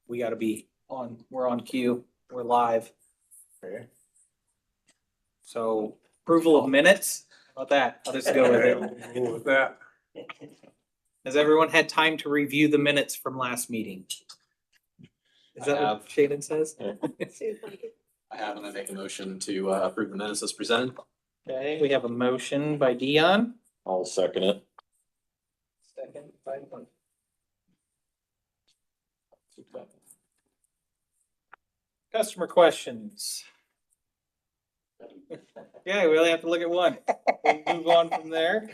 we gotta be on, we're on cue, we're live. Okay. So approval of minutes, how about that? I'll just go with it. With that. Has everyone had time to review the minutes from last meeting? Is that what Shaden says? I have, and I make a motion to approve the minutes as presented. Okay, we have a motion by Dion. I'll second it. Second by customer questions. Yeah, we only have to look at one. We'll move on from there.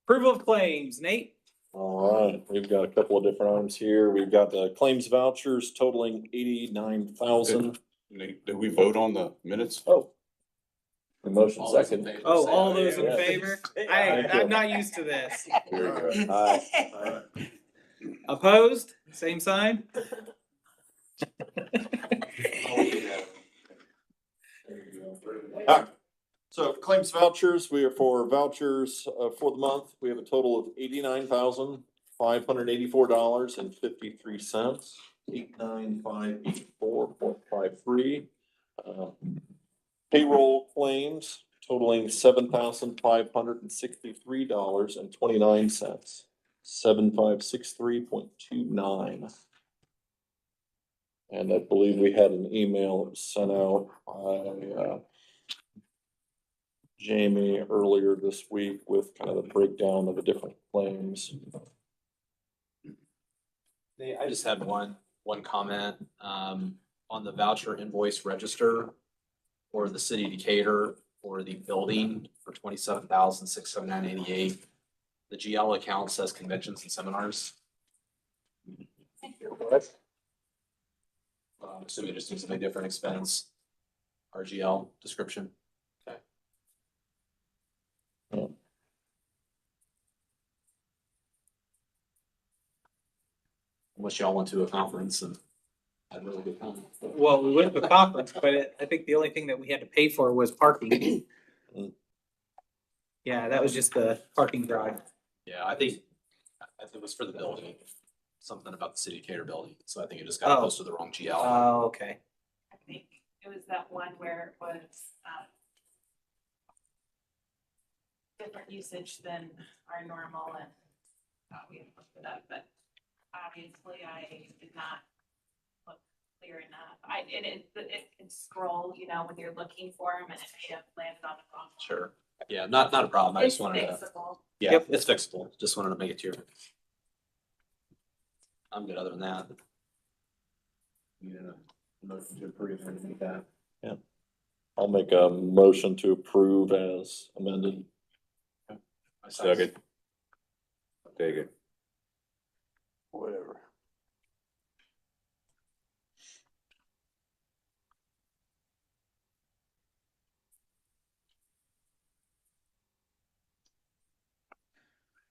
Approval of claims, Nate? All right, we've got a couple of different items here. We've got the claims vouchers totaling 89,000. Did we vote on the minutes? Oh. The motion All those in second. favor, Oh, say all aye. those in Yeah. favor? Thank I'm you. not used to this. Very good. Aye. Opposed? Same sign? So claims vouchers, we are for vouchers for the month. We have a total of $89,584.53. 89584.53. Payroll claims totaling $7,563.29. 7563.29. And I believe we had an email that was sent out by Jamie earlier this week with kind of the breakdown of the different claims. I just had one comment, on the voucher invoice register for the city of Decatur for the building for $27,679.88. The GL account says conventions and seminars. I'm assuming it just needs to be a different expense, RGL description. Okay. Yeah. Unless y'all went to a conference and had a really good time. Well, we went to a conference, but I think the only thing that we had to pay for was parking. Yeah, that was just the parking garage. Yeah, I think it was for the building, something about the city of Decatur building, so I think it just got Oh. posted to the wrong GL. Oh, okay. I think it was that one where it was, different usage than our normal and, we had looked it up, but obviously I did not look clear enough. It can scroll, you know, when you're looking for them and it may have landed on the wrong. Sure, yeah, not a problem, I It's just wanted to, fixable. yeah, Yep. it's fixable, just wanted to make it to your. I'm good other than that. Yeah, motion to approve or anything like that. I'll make a motion to approve as amended. Second. Take it. Whatever.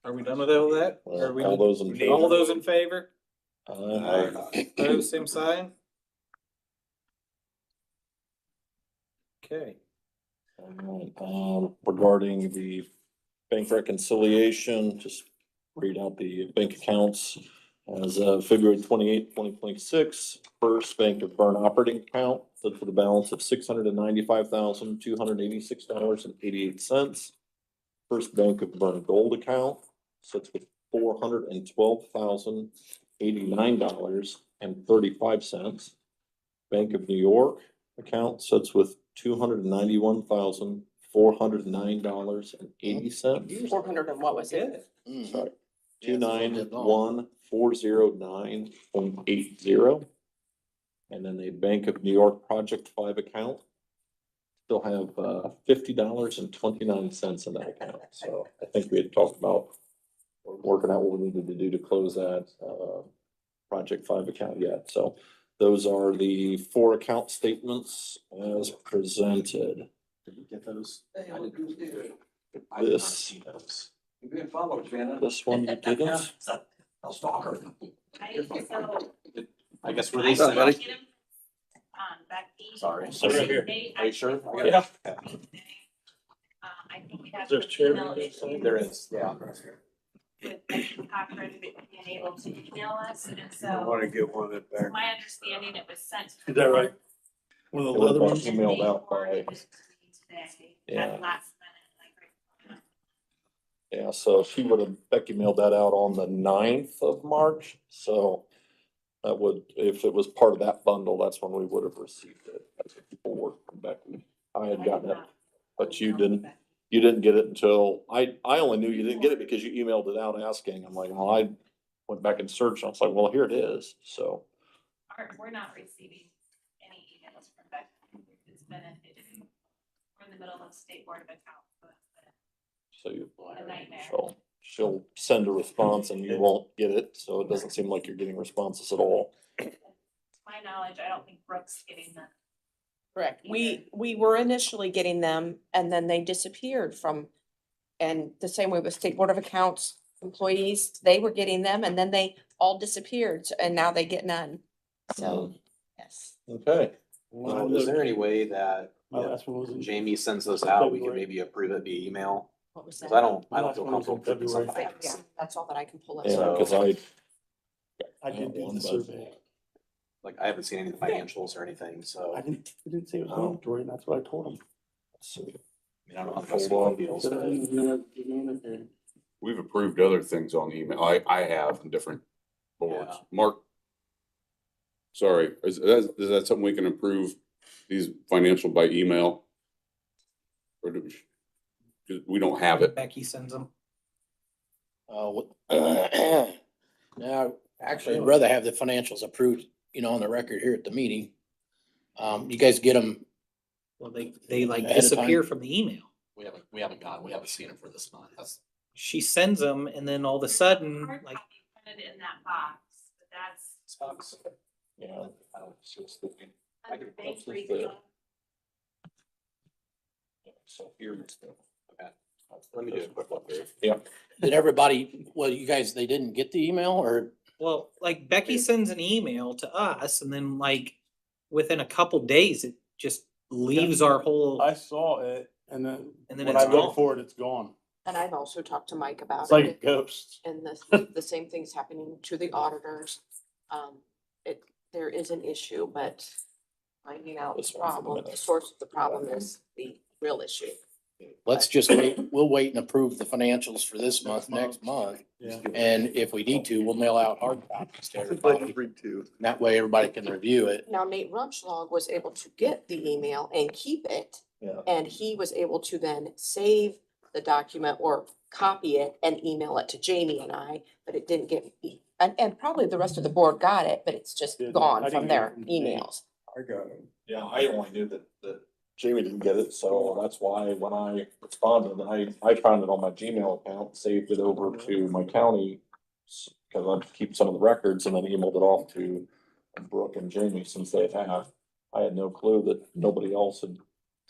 Are we done with all that? Are we- All those in favor? All those in favor? Aye. Opposed, same sign? Okay. Regarding the bank reconciliation, just read out the bank accounts. As of February 28th, 2026, First Bank of Bern operating account stood for the balance of $695,286.88. First Bank of Bern Gold account sits with $412,089.35. Bank of New York account sits with $291,409.80. 400 and what was it? Sorry, 291,409.80. And then the Bank of New York Project 5 account still have $50.29 in that account. So I think we had talked about working out what we needed to do to close that Project 5 account yet. So those are the 4 account statements as presented. Did you get those? This, You've been followed, Shannon. this one you didn't. I'll stalk her. I guess we're What's up, buddy? Becky. Sorry. So right here. Nate, Are you sure? Yeah. I think we have. Is there a chair? email issue. There is, yeah. with Cochran being able to email us, and I so wanna get one of them back. my understanding it was sent. Is that right? One of It the was other about ones? emailed out by, Forwarded it to me today, Yeah. at last minute, like. yeah, so she would have, Becky mailed that out on the 9th of March, so that would, if it was part of that bundle, that's when we would have received it as a forward from Becky. I had gotten it, but you didn't get it until, I only knew you didn't get it because you emailed it out asking. I'm like, well, I went back and searched, and I was like, well, here it is, so. We're not receiving any emails from Becky. It's been, we're in the middle of state board of accounts, so it's So you, been a nightmare. she'll send a response and you won't get it, so it doesn't seem like you're getting responses at all. To my knowledge, I don't think Brooke's getting them. Correct. We were initially getting them and then they disappeared from, and the same way with State Board of Accounts employees, they were getting them and then they all disappeared and now they get none. So, yes. Okay. Is there any way that My last one was in Jamie sends those out, we can February. maybe approve it via email? What was Cause that? I don't My last feel one was in comfortable putting something. February. Yeah, that's all that I can pull up. Yeah, cause I. I did do one, the but- survey. Like, I haven't seen any of the financials or anything, so, I I didn't say it was Oh. mandatory, and that's what I told him. Let's see. mean, I don't know how Hold the on. feels, Said I but didn't do it. We've approved other things on the email. I have in different boards. Yeah. Mark. Sorry, is that something we can approve, these financial by email? Or do we, 'cause we don't have it. Becky sends them. Now, actually, I'd rather have the financials approved, on the record here at the meeting. You guys get them, Well, they like Ahead of time. disappear from the email. we haven't seen it for this month. That's. She sends them and then all of a sudden, Hard like, copy printed in that box, but that's Yeah. I don't see what's the. under bank that's just review. So here. Okay. Let me do a quick look here. did everybody, well, you guys, they didn't get the email or? well, like Becky sends an email to us and then like within a couple days, it just leaves our whole, I saw it, and then And then when it's I look gone. for it, it's gone. And I've also talked to Mike about It's like a it. ghost. And the same thing's happening to the auditors. There is an issue, but finding out This the one for the problem, the minutes. source of the problem is the real issue. Let's just wait, we'll wait and approve the financials for this month, next month. Yeah. And if we need to, we'll mail out hard copies to everybody. That way everybody can review it. Now Nate Rumschlag was able to get the email and keep it. Yeah. And he was able to then save the document or copy it and email it to Jamie and I, but it didn't get, and probably the rest of the board got it, but it's just Didn't. I gone didn't from get their it from Jamie. emails. I got it. Yeah, I only knew that Jamie didn't get it, so that's why when I responded, I found it on my Gmail account, saved it over to my county. Cause I keep some of the records and then emailed it off to Brooke and Jamie since they have. I had no clue that nobody else had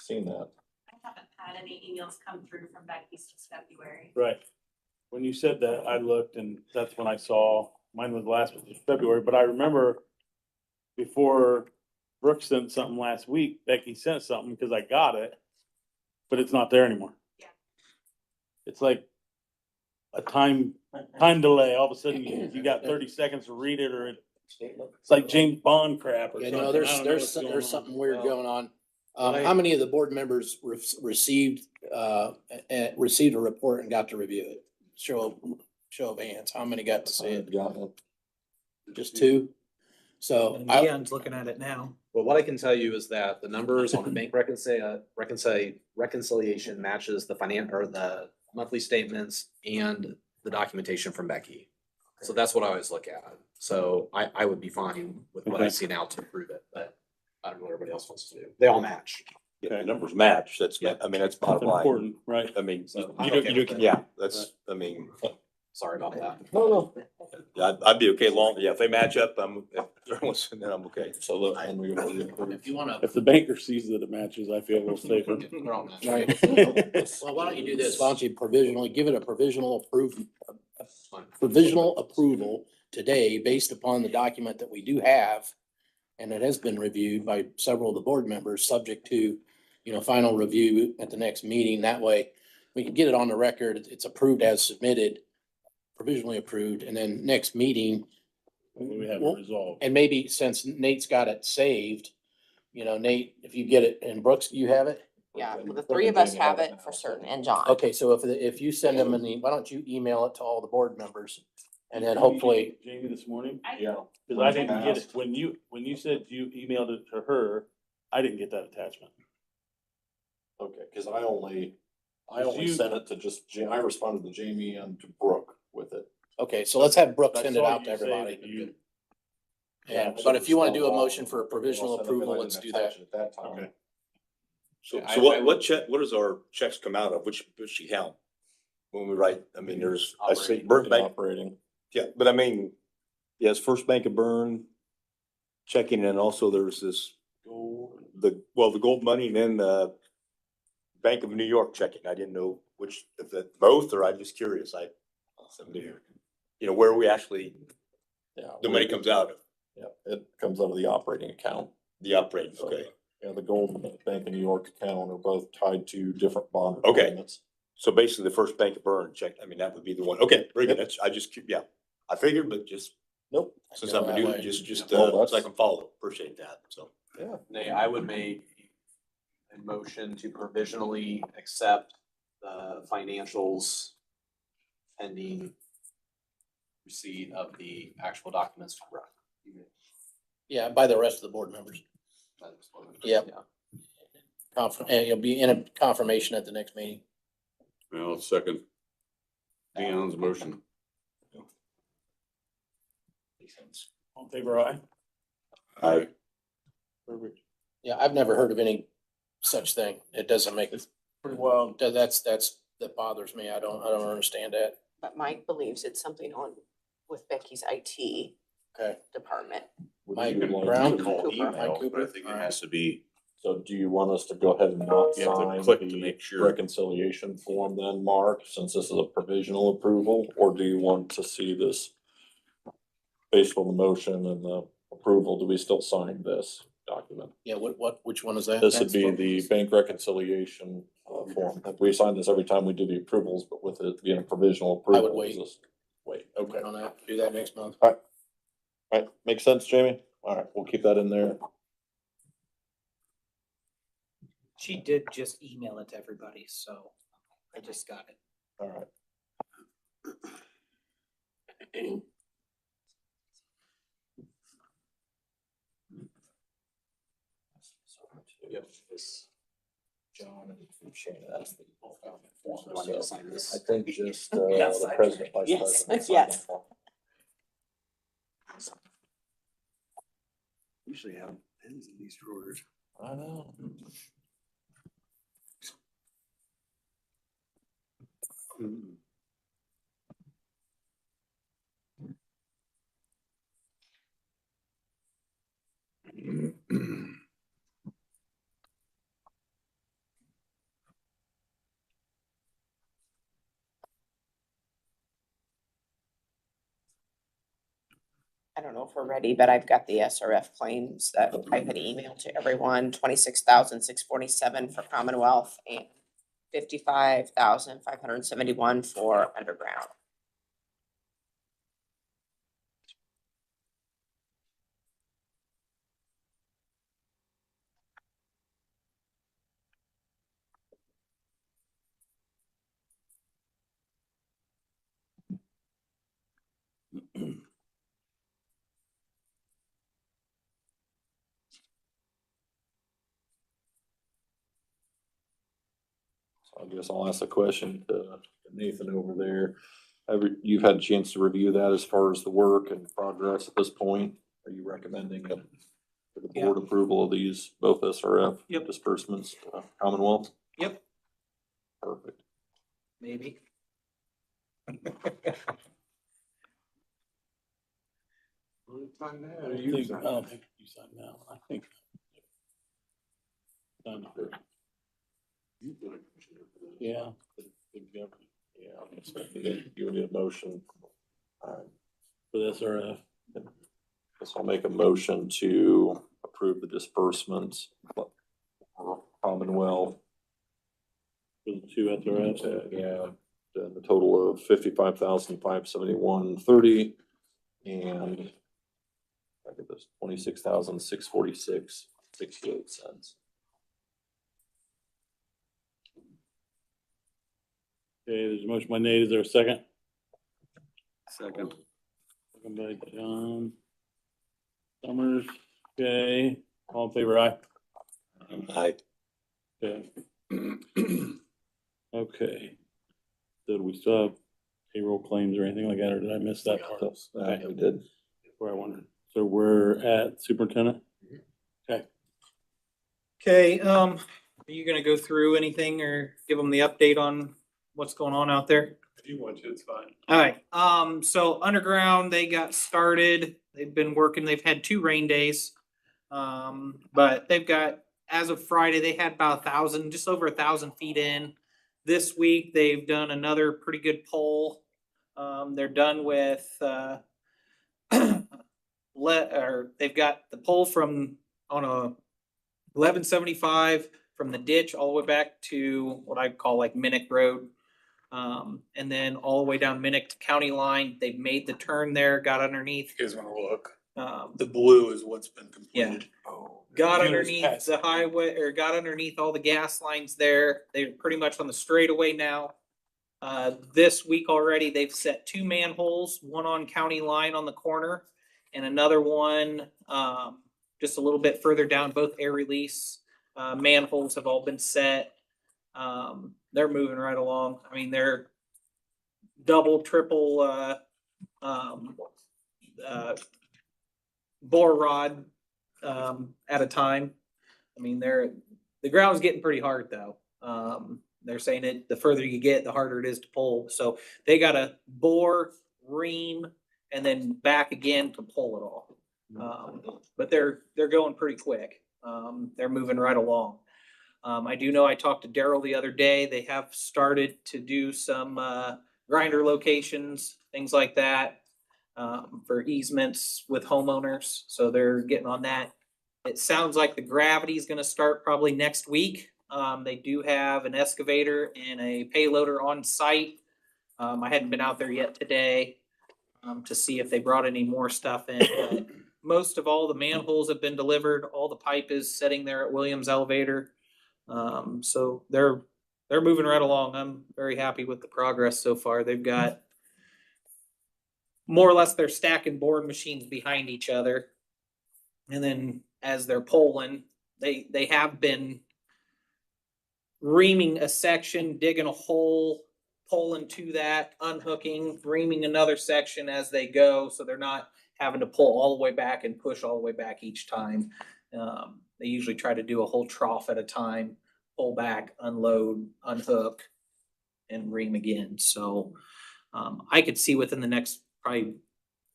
seen that. I haven't had any emails come through from Becky since February. Right. When you said that, I looked and that's when I saw, mine was last was February, but I remember before Brooke sent something last week, Becky sent something because I got it, but it's not there anymore. Yeah. It's like a time delay. All of a sudden you got 30 seconds to read it, or it's like James Bond crap or You something. know, I don't know what's going there's on. something weird going on. How many of the board members received a report and got to review it? Show of hands. How many got to see it? Got it. Just two? So and I, Leon's looking at it now. Well, what I can tell you is that the numbers on the bank reconciliation matches the or the monthly statements and the documentation from Becky. So that's what I always look at. So I would be fine with what I Okay. see now to approve it, but I don't know what everybody else wants to do. They all match. Yeah, the numbers match, that's, Yeah. I mean, that's It's bottom line. important, right? I mean, So you I'm do, okay you with do, it. yeah, that's, I mean, Sorry about that. No, I'd be okay long, yeah, if they match up, if everyone's, then I'm okay. So look, when we go to if you wanna, If the banker sees that it matches, I feel a little safer. They're all matched. right. Well, why don't you do this? Why don't you provisionally, give it a provisional approval today based upon the document that we do have. And it has been reviewed by several of the board members, subject to, final review at the next meeting. That way we can get it on the record. It's approved as submitted provisionally approved, and then next meeting, We have it Well, resolved. and maybe since Nate's got it saved, you know, Nate, if you get it, and Brooks, you have it? Yeah, well, the three of us have it for certain, and John. Okay, so if you send them why don't you email it to all the board members? And then hopefully, Jamie this morning, Yeah. cause I didn't get it, when you said you emailed it to her, I didn't get that attachment. Okay, cause I only You- sent it to just, I responded to Jamie and to Brooke with it. okay, so let's have Brooks I send it saw out to you say everybody. that you- And, but if you wanna do a motion for provisional I'll send it, but I approval, didn't let's do attach that. it At that time. Okay. So, I- so what check, what does our checks come out of? Which account? When we write, I mean, there's, I see Operating. Burke Bank, Operating. yeah, but I mean, yes, First Bank of Bern checking, and also there's this, the gold money and then the Bank of New York checking. I didn't know which, if that both, or I'm just curious. You know, where we actually, Yeah. the money comes out of, Yeah, it comes out of the operating account. the operating, okay. Yeah, the Gold Bank and New York account are both tied to different bond Okay. requirements. So basically the First Bank of Bern check, I mean, that would be the one. Okay, very good. That's, I just, yeah, I figured, but just, Nope. since Go I'm a that new, way. just, Well, so I that's- can follow. Appreciate that, so. Nay, I would make a motion to provisionally accept the financials pending receipt of the actual documents from Brooke. Yeah, by the rest of the board members. Yep. And you'll be in a confirmation at the next meeting. I'll second Dion's motion. All in favor, aye? Aye. Perfect. Yeah, I've never heard of any such thing. It doesn't make, Pretty wild. that bothers me. I don't understand that. But Mike believes it's something on with Becky's IT Okay. department. Would Mike you like Brown? to- Cooper. Email, Cooper. but I think it has to be, So do you want us to go ahead and not You have to sign click to the make sure. reconciliation form then, Mark, since this is a provisional approval? Or do you want to see this based on the motion and the approval? Do we still sign this document? Yeah, which one is that? This would be the bank reconciliation form. We sign this every time we do the approvals, but with it being a provisional approval. I would wait. Wait, okay. On that, do that next month. Right, makes sense, Jamie? All right, we'll keep that in there. She did just email it to everybody, so I just got it. All right. Yep. John and Shane, that's the. Do I need to sign this? I think just, Yes. the president, vice Yes, president. sign yes. that form. Usually have pins in these drawers. I know. I don't know if we're ready, but I've got the SRF claims that I had emailed to everyone, 26,647 for Commonwealth and 55,571 for underground. So I guess I'll ask a question to Nathan over there. You've had a chance to review that as far as the work and progress at this point? Are you recommending it for the board approval of these, both SRF Yep. disbursements, Commonwealth? Yep, Perfect. maybe. I don't think you signed that one. I think. Signed it first. Yeah. Yeah, so you would need a motion. All right, For this or guess I'll make a motion to approve the disbursements. for Commonwealth, for the two SRS. yeah, and the total of 55,571.30 and I get this 26,646.68. Okay, there's a motion by Nate. Is there a second? Second. Second by John Summers. Okay, all in favor, aye. Aye. Okay. Okay. Did we still have payroll claims or anything like that, or did I miss that part? Okay. We did. Where I wondered. So we're at superintendent? Okay, are you gonna go through anything or give them the update on what's going on out there? If you want to, it's fine. Alright, so underground, they got started, they've been working, they've had 2 rain days. But they've got, as of Friday, they had about 1,000, just over 1,000 feet in. This week, they've done another pretty good pull. They're done with, they've got the pull from, on a 1175 from the ditch all the way back to what I call like Minnick Road. And then all the way down Minnick to County Line. They've made the turn there, got underneath. You guys wanna look? Um, The blue is what's been completed. got June is underneath past the highway, or got underneath all the gas lines there. They're pretty much on the straightaway now. This week already, they've set 2 manholes, one on County Line on the corner and another one, just a little bit further down. Both air release, manholes have all been set. They're moving right along. I mean, they're double, triple, bore rod, at a time. I mean, the ground's getting pretty hard though. They're saying it, the further you get, the harder it is to pull. So they gotta bore, ream, and then back again to pull it all. But they're going pretty quick. They're moving right along. I do know I talked to Daryl the other day. They have started to do some grinder locations, things like that, for easements with homeowners. So they're getting on that. It sounds like the gravity is going to start probably next week. They do have an excavator and a payloader on site. I hadn't been out there yet today to see if they brought any more stuff in. But most of all the manholes have been delivered. All the pipe is sitting there at Williams Elevator. So they're moving right along. I'm very happy with the progress so far. They've got more or less they're stacking board machines behind each other. And then as they're pulling, they have been reaming a section, digging a hole, pulling to that, unhooking, reaming another section as they go. So they're not having to pull all the way back and push all the way back each time. They usually try to do a whole trough at a time, pull back, unload, unhook, and ream again. So I could see within the next probably,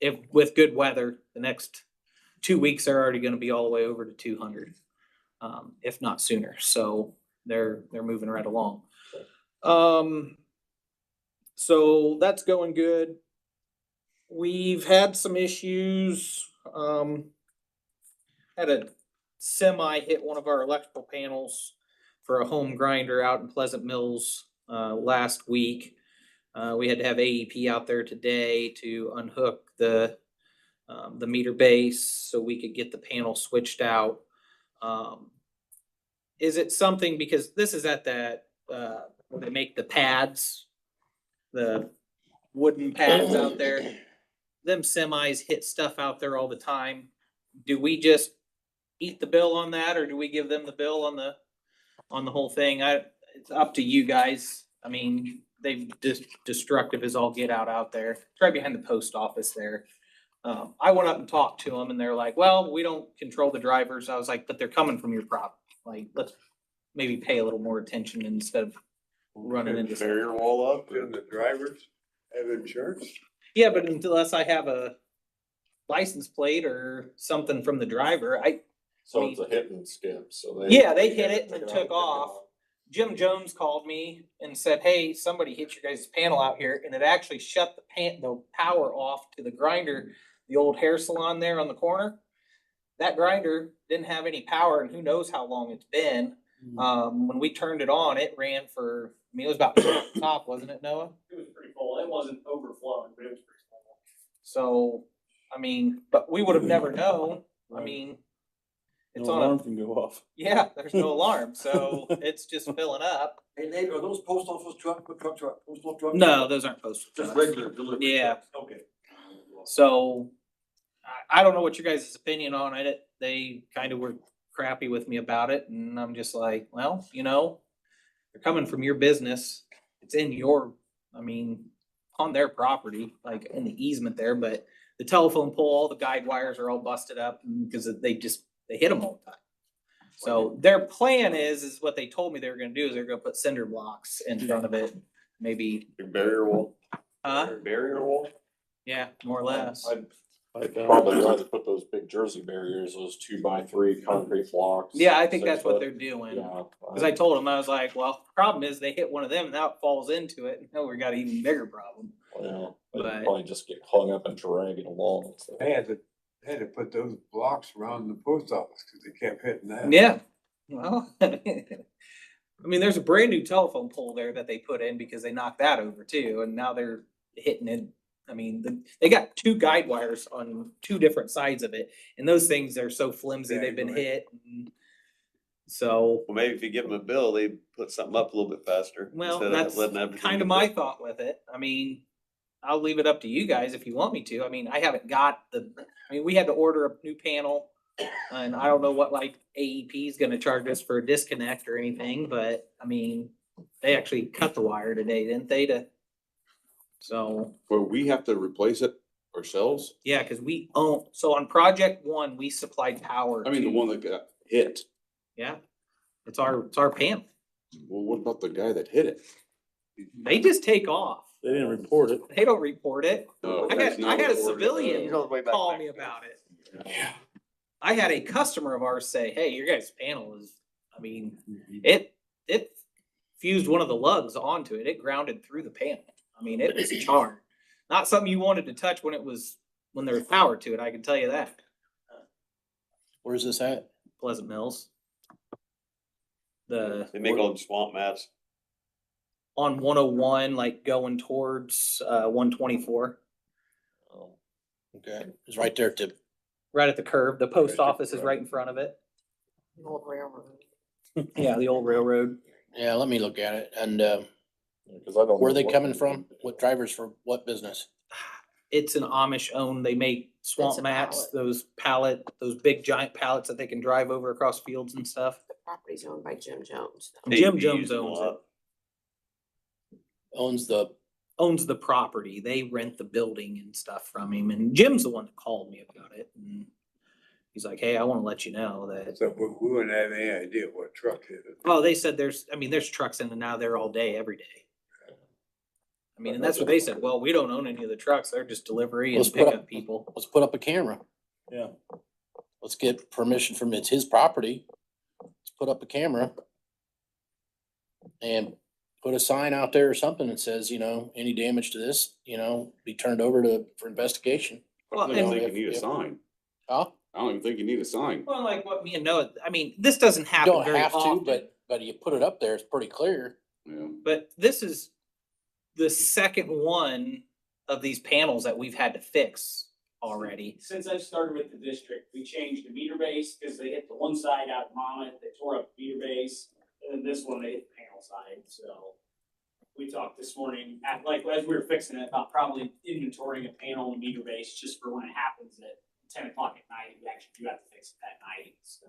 if with good weather, the next 2 weeks they're already going to be all the way over to 200, if not sooner. So they're moving right along. So that's going good. We've had some issues. Had a semi hit one of our electrical panels for a home grinder out in Pleasant Mills last week. We had to have AEP out there today to unhook the meter base so we could get the panel switched out. Is it something, because this is at that where they make the pads, the wooden pads out there. Them semis hit stuff out there all the time. Do we just eat the bill on that, or do we give them the bill on the whole thing? It's up to you guys. I mean, they've destructive as all get out there. It's right behind the post office there. I went up and talked to them and they're like, well, we don't control the drivers. I was like, but they're coming from your property. Like, let's maybe pay a little more attention instead of running into stuff. Barrier wall up and the drivers have insurance? Yeah, but unless I have a license plate or something from the driver, So it's a hit and skip, so they. Yeah, they hit it and then took off. Jim Jones called me and said, hey, somebody hit your guys' panel out here, and it actually shut the power off to the grinder, the old hair salon there on the corner. That grinder didn't have any power, and who knows how long it's been. When we turned it on, it ran for, I mean, it was about top, wasn't it, Noah? It was pretty full. It wasn't overflowing, but it was pretty full. So, I mean, but we would have never known. I Right. mean, No it's on alarm a, can go off. yeah, there's no alarm, so it's just filling up. Hey Nate, are those post office postal trucks? No, those aren't postal Just trucks. regular delivery. Yeah. trucks. Okay. So I don't know what your guys' opinion on it. They kind of were crappy with me about it, and I'm just like, well, you know, they're coming from your business. It's in your, I mean, on their property, like in the easement there, but the telephone pole, all the guide wires are all busted up because they hit them all the time. So their plan is what they told me they were gonna do is they're gonna put cinder blocks in front of it, maybe, Barrier wall. Barrier wall? yeah, more or less. I'd probably rather put those big Jersey barriers, those 2x3 concrete blocks. Yeah, I think 6 that's what foot. they're doing. Yeah. Cause I told them, I was like, well, problem is they hit one of them and now it falls into it. Now we got an even bigger problem. Well, But- they'd probably just get hung up and drag it along. They had to put those blocks around the post office because they kept hitting that. Yeah, well, I mean, there's a brand new telephone pole there that they put in because they knocked that over too, and now they're hitting it. I mean, they got two guide wires on two different sides of it, and those things are so flimsy, they've been hit. And so, Well, maybe if you give them a bill, they put something up a little bit faster. well, instead of that's letting everything kind of get my built. thought with it. I mean, I'll leave it up to you guys if you want me to. I mean, I haven't got we had to order a new panel, and I don't know what like AEP is gonna charge us for a disconnect or anything, but I mean, they actually cut the wire today, didn't they, so, Well, we have to replace it ourselves? yeah, cause we own, so on project one, we supplied power I mean, the to- one that got hit. Yeah, it's our panel. Well, what about the guy that hit it? They just take off. They didn't report it. They don't report it. No, I that's had not a reported. civilian He's on his way back call to me Mexico. about it. I had a customer of ours say, hey, your guys' panel is, I mean, it fused one of the lugs onto it. It grounded through the panel. I mean, it was charred. Not something you wanted to touch when there was power to it, I can tell you that. Where's this at? Pleasant Mills. They make all them swamp mats. On 101, like going towards 124, Okay, it's right there to, right at the curve. The post office is right in front of it. Old railroad. Yeah, the old railroad. yeah, let me look at it. And, Cause I don't. where are know they what- coming from? What drivers for what business? It's an Amish owned, they make swamp a mats, pallet. those big giant pallets that they can drive over across fields and stuff. The property's owned by Jim Jones. Jim They Jones use them a owns it. lot. Owns the, Property. They rent the building and stuff from him, and Jim's the one that called me about it. And he's like, hey, I wanna let you know that, So we wouldn't have any idea what truck hit it. oh, they said there's trucks in and out there all day, every day. I mean, and that's what they said. Well, we don't own any of the trucks. They're just delivery Let's and put up- pickup people. let's put up a camera. Yeah. Let's get permission from, it's his property. Let's put up a camera. And put a sign out there or something that says, you know, any damage to this, you know, be turned over for investigation. I Well, don't even and- think you need a if- sign. Huh? I don't even think you need a sign. Well, like what me and Noah, I mean, this doesn't You happen don't very have to, often. but you put it up there, it's pretty clear. Yeah. But this is the second one of these panels that we've had to fix already. Since I started with the district, we changed the meter base because they hit the one side out of Monmouth, they tore up the meter base. And then this one, they hit the panel side, so. We talked this morning, as we were fixing it, about probably inventorying a panel and meter base just for when it happens at 10 o'clock at night. We actually do have to fix it that night, so.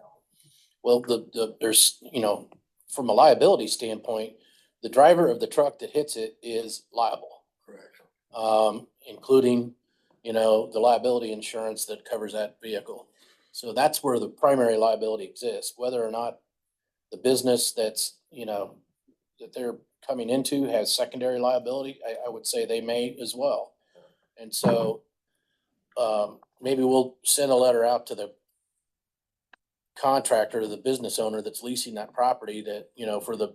Well, there's, you know, from a liability standpoint, the driver of the truck that hits it is liable. Correct. Including, you know, the liability insurance that covers that vehicle. So that's where the primary liability exists, whether or not the business that's, you know, that they're coming into has secondary liability, I would say they may as well. And so, maybe we'll send a letter out to the contractor, the business owner that's leasing that property that, you know, for the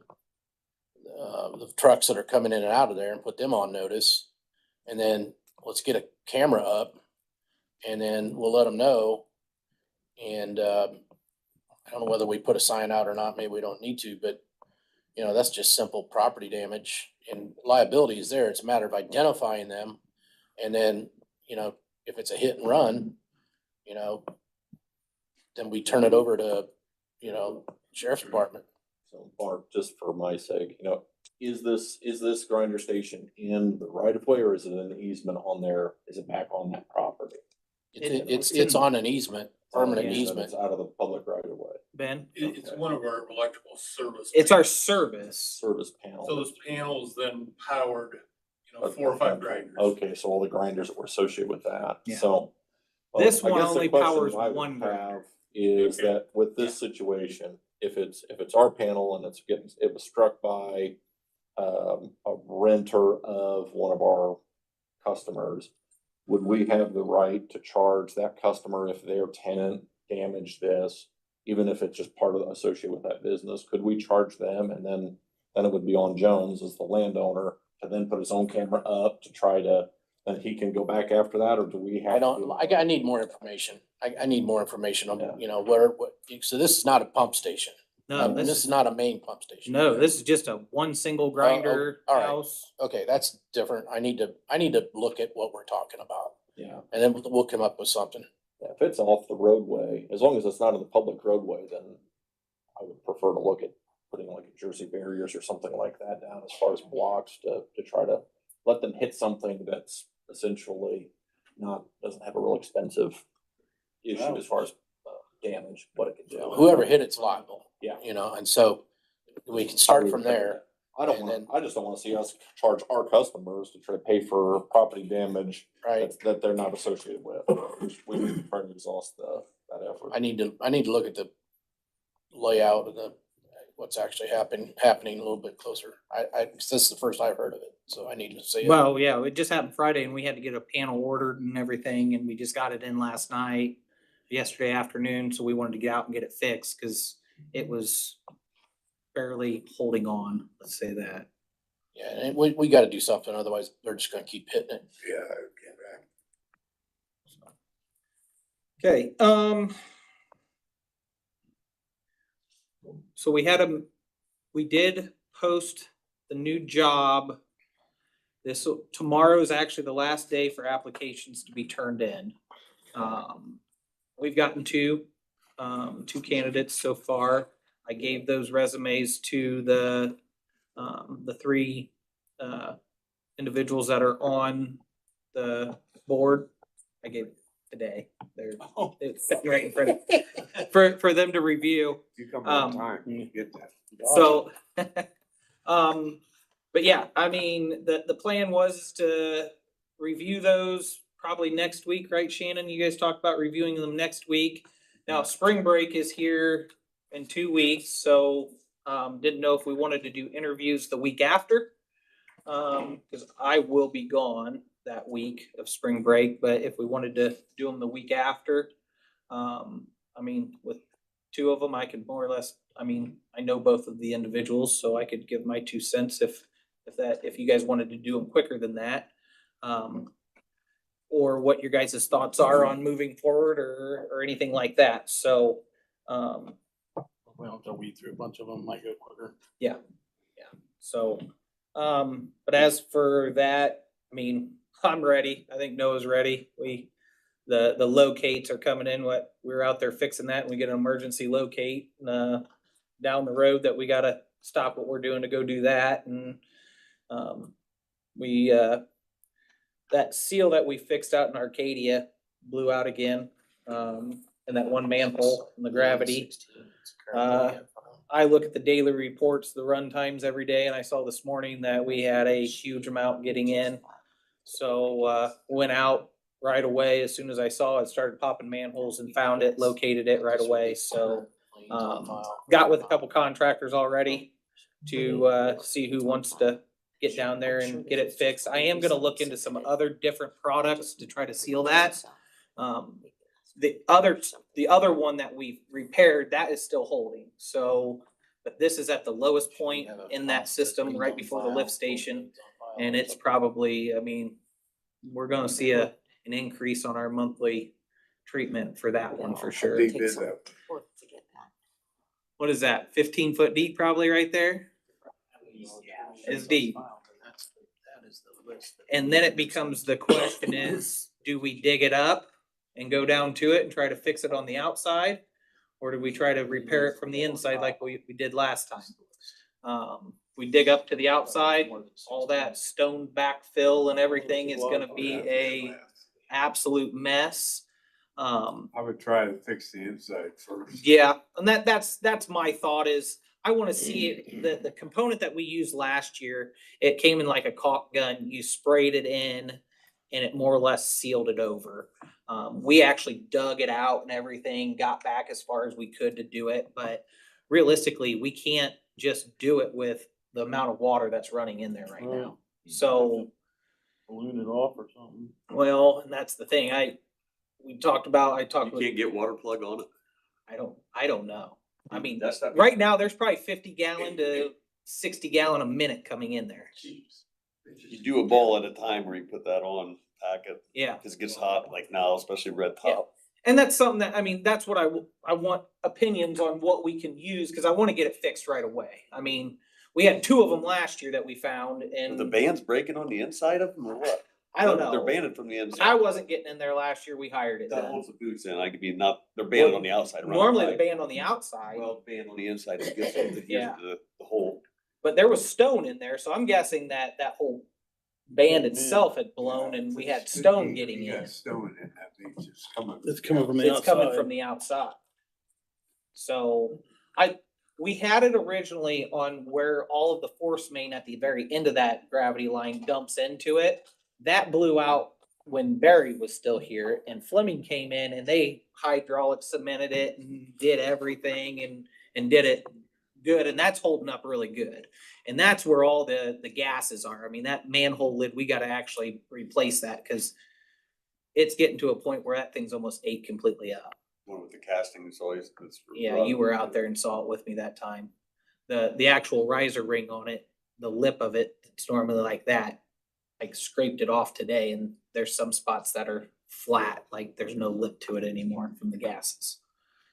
trucks that are coming in and out of there and put them on notice. And then let's get a camera up and then we'll let them know. And, I don't know whether we put a sign out or not, maybe we don't need to, but you know, that's just simple property damage and liability is there. It's a matter of identifying them. And then, you know, if it's a hit and run, you know, then we turn it over to, you know, sheriff's department. So Mark, just for my sake, you know, is this grinder station in the right of way or is it an easement on there? Is it back on that property? It's on an easement, permanent easement. It's out of the public right of way. Ben? It's one of our electrical service. It's our service. Service panel. So those panels then powered, 4 or 5 grinders. Okay, so all the grinders that were associated with that, Yeah. so. This I one guess the only question powers I would one have grinder. Is Okay. that with this situation, if it's our panel and it was struck by a renter of one of our customers, would we have the right to charge that customer if their tenant damaged this, even if it's just part of associated with that business? Could we charge them and then it would be on Jones as the landowner to then put his own camera up to try to, then he can go back after that, or do we have? I need more information. I need more information Yeah. on, you know, so this is not a pump station. No, And this is not a main pump station. no, this is just a one single grinder all right. house. Okay, that's different. I need to look at what we're talking about Yeah, and then we'll come up with something. if it's off the roadway, as long as it's not in the public roadway, then I would prefer to look at putting like Jersey barriers or something like that down as far as blocks to try to let them hit something that's essentially doesn't have a real expensive issue as far as damage, what it can do. Whoever hit it's liable. Yeah. You know, and so we can start from there. I just don't wanna see us charge our customers to try to pay for property damage Right. that they're not associated with. We need to try to exhaust that effort. I need to look at the layout of what's actually happening a little bit closer. This is the first I've heard of it, so I need to see it. Well, yeah, it just happened Friday and we had to get a panel ordered and everything, and we just got it in last night, yesterday afternoon, so we wanted to get out and get it fixed, cause it was barely holding on, let's say that. Yeah, and we gotta do something, otherwise they're just gonna keep hitting it. Yeah, okay, right. Okay, so we did post the new job. Tomorrow is actually the last day for applications to be turned in. We've gotten two candidates so far. I gave those resumes to the 3 individuals that are on the board. I gave today. It's sitting right in front of, for them to review. You come on time, you get that. So, but yeah, I mean, the plan was to review those probably next week, right, Shannon? You guys talked about reviewing them next week. Now, spring break is here in 2 weeks, so didn't know if we wanted to do interviews the week after. Cause I will be gone that week of spring break, but if we wanted to do them the week after, I mean, with 2 of them, I could more or less, I mean, I know both of the individuals, so I could give my 2 cents if you guys wanted to do them quicker than that. Or what your guys' thoughts are on moving forward or anything like that, so, We don't have to weed through a bunch of them, might go quicker. so, but as for that, I mean, I'm ready. I think Noah's ready. The locates are coming in. We're out there fixing that and we get an emergency locate, down the road that we gotta stop what we're doing to go do that. And, that seal that we fixed out in Arcadia blew out again, and that one manhole in the gravity. I look at the daily reports, the run times every day, and I saw this morning that we had a huge amount getting in. So, went out right away. As soon as I saw it, started popping manholes and found it, located it right away. So, got with a couple contractors already to, see who wants to get down there and get it fixed. I am gonna look into some other different products to try to seal that. The other one that we repaired, that is still holding, so, but this is at the lowest point in that system, right before the lift station. And it's probably, I mean, we're gonna see an increase on our monthly treatment for that one for sure. Deep is that? what is that, 15 foot deep probably right there? Is deep. And then it becomes, the question is, do we dig it up and go down to it and try to fix it on the outside? Or do we try to repair it from the inside like we did last time? We dig up to the outside, all that stone backfill and everything is gonna be a absolute mess. I would try to fix the inside first. Yeah, and that's my thought is, I wanna see it, the component that we used last year, it came in like a caulk gun, you sprayed it in and it more or less sealed it over. We actually dug it out and everything, got back as far as we could to do it, but realistically, we can't just do it with the amount of water that's running in there right now. So, Balloon it off or something. well, and that's the thing, I talked You with, can't get water plug on it. I don't know. I mean, That's not. right now, there's probably 50 gallon to 60 gallon a minute coming in there. You do a bowl at a time where you put that on, pack it, Yeah. cause it gets hot like now, especially red top. And that's something that, I mean, that's what I want opinions on what we can use, cause I wanna get it fixed right away. I mean, we had 2 of them last year that we found Are and the bands breaking on the inside of them or what? I don't They're know. banded from the inside. I wasn't getting in there last year, we hired it That done. holds the boots in, I could be not, they're banded on the outside. around Normally the the pipe. band on the outside, Well, band on the inside, it gets the, Yeah. the hole. but there was stone in there, so I'm guessing that whole band itself had blown and we had stone getting You got in. stone in, that means it's coming. It's coming from the It's coming outside. from the outside. So we had it originally on where all of the force main at the very end of that gravity line dumps into it. That blew out when Barry was still here and Fleming came in and they hydraulic cemented it and did everything and did it good. And that's holding up really good. And that's where all the gases are. I mean, that manhole lid, we gotta actually replace that because it's getting to a point where that thing's almost ate completely up. One with the casting, it's always. Yeah, you were out there and saw it with me that time. The actual riser ring on it, the lip of it, it's normally like that. I scraped it off today and there's some spots that are flat, like there's no lip to it anymore from the gases.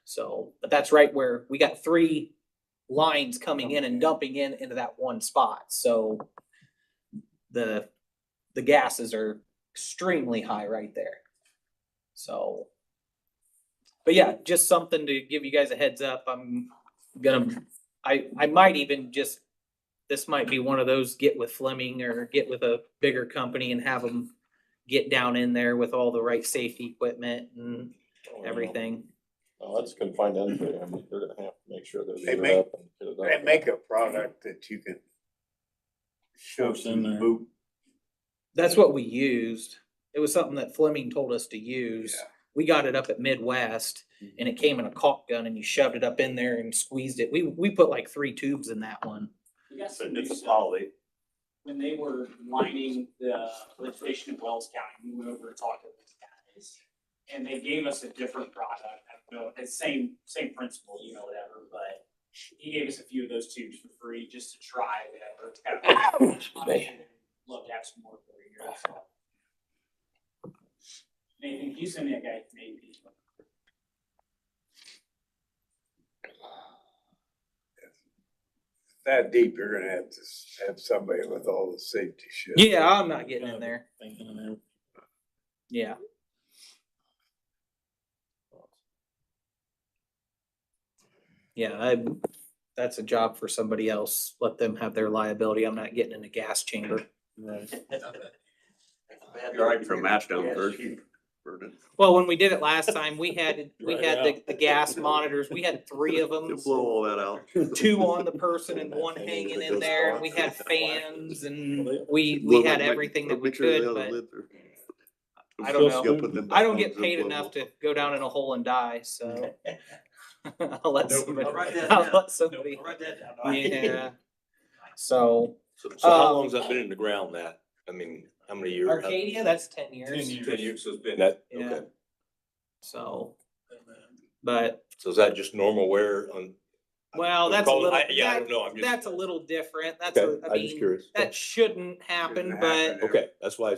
So, but that's right where we got 3 lines coming in and dumping into that one spot. So the gases are extremely high right there. So, but yeah, just something to give you guys a heads up. I might even just, this might be one of those get with Fleming or get with a bigger company and have them get down in there with all the right safety equipment and everything. No, that's confined entry. I mean, they're gonna have to make sure that They they make- up and get it They up. make a product that you can shove Force in in there. the boot. That's what we used. It was something that Fleming told us to use. Yeah. We got it up at Midwest and it came in a caulk gun and you shoved it up in there and squeezed it. We put like 3 tubes in that one. We got some new It's a stuff. poly. When they were lining the lift station in Wells County, we went over and talked to these guys. And they gave us a different product. I don't know, it's same principle, you know, whatever, but he gave us a few of those tubes for free just to try whatever. It's kind of- Excuse me. Love to have some more for you here. So. Nathan, you send me a guy, maybe. That deep, you're gonna have to have somebody with all the safety shit. Yeah, I'm not getting in there. Thinking in there. Yeah. Yeah, that's a job for somebody else. Let them have their liability. I'm not getting in a gas chamber. Right. You're right, for a match down first. Well, when we did it last time, we had Right, the gas monitors. We had 3 of them. You'll blow all that out. 2 on the person and 1 hanging in there. And we had fans and we had everything that we could, but I don't know. I don't get paid enough to go down in a hole and die, so. I'll let somebody. Yeah. So So how long's that been in the ground, that? I mean, how many years? Arcadia, that's 10 years. 10 years, so it's been that, Yeah. okay. So, but, So is that just normal wear on? well, that's a little, Yeah, I don't know, I'm just. that's a little different. That's, Okay, I I'm just mean, curious. that shouldn't happen, Shouldn't but, happen. Okay, that's why,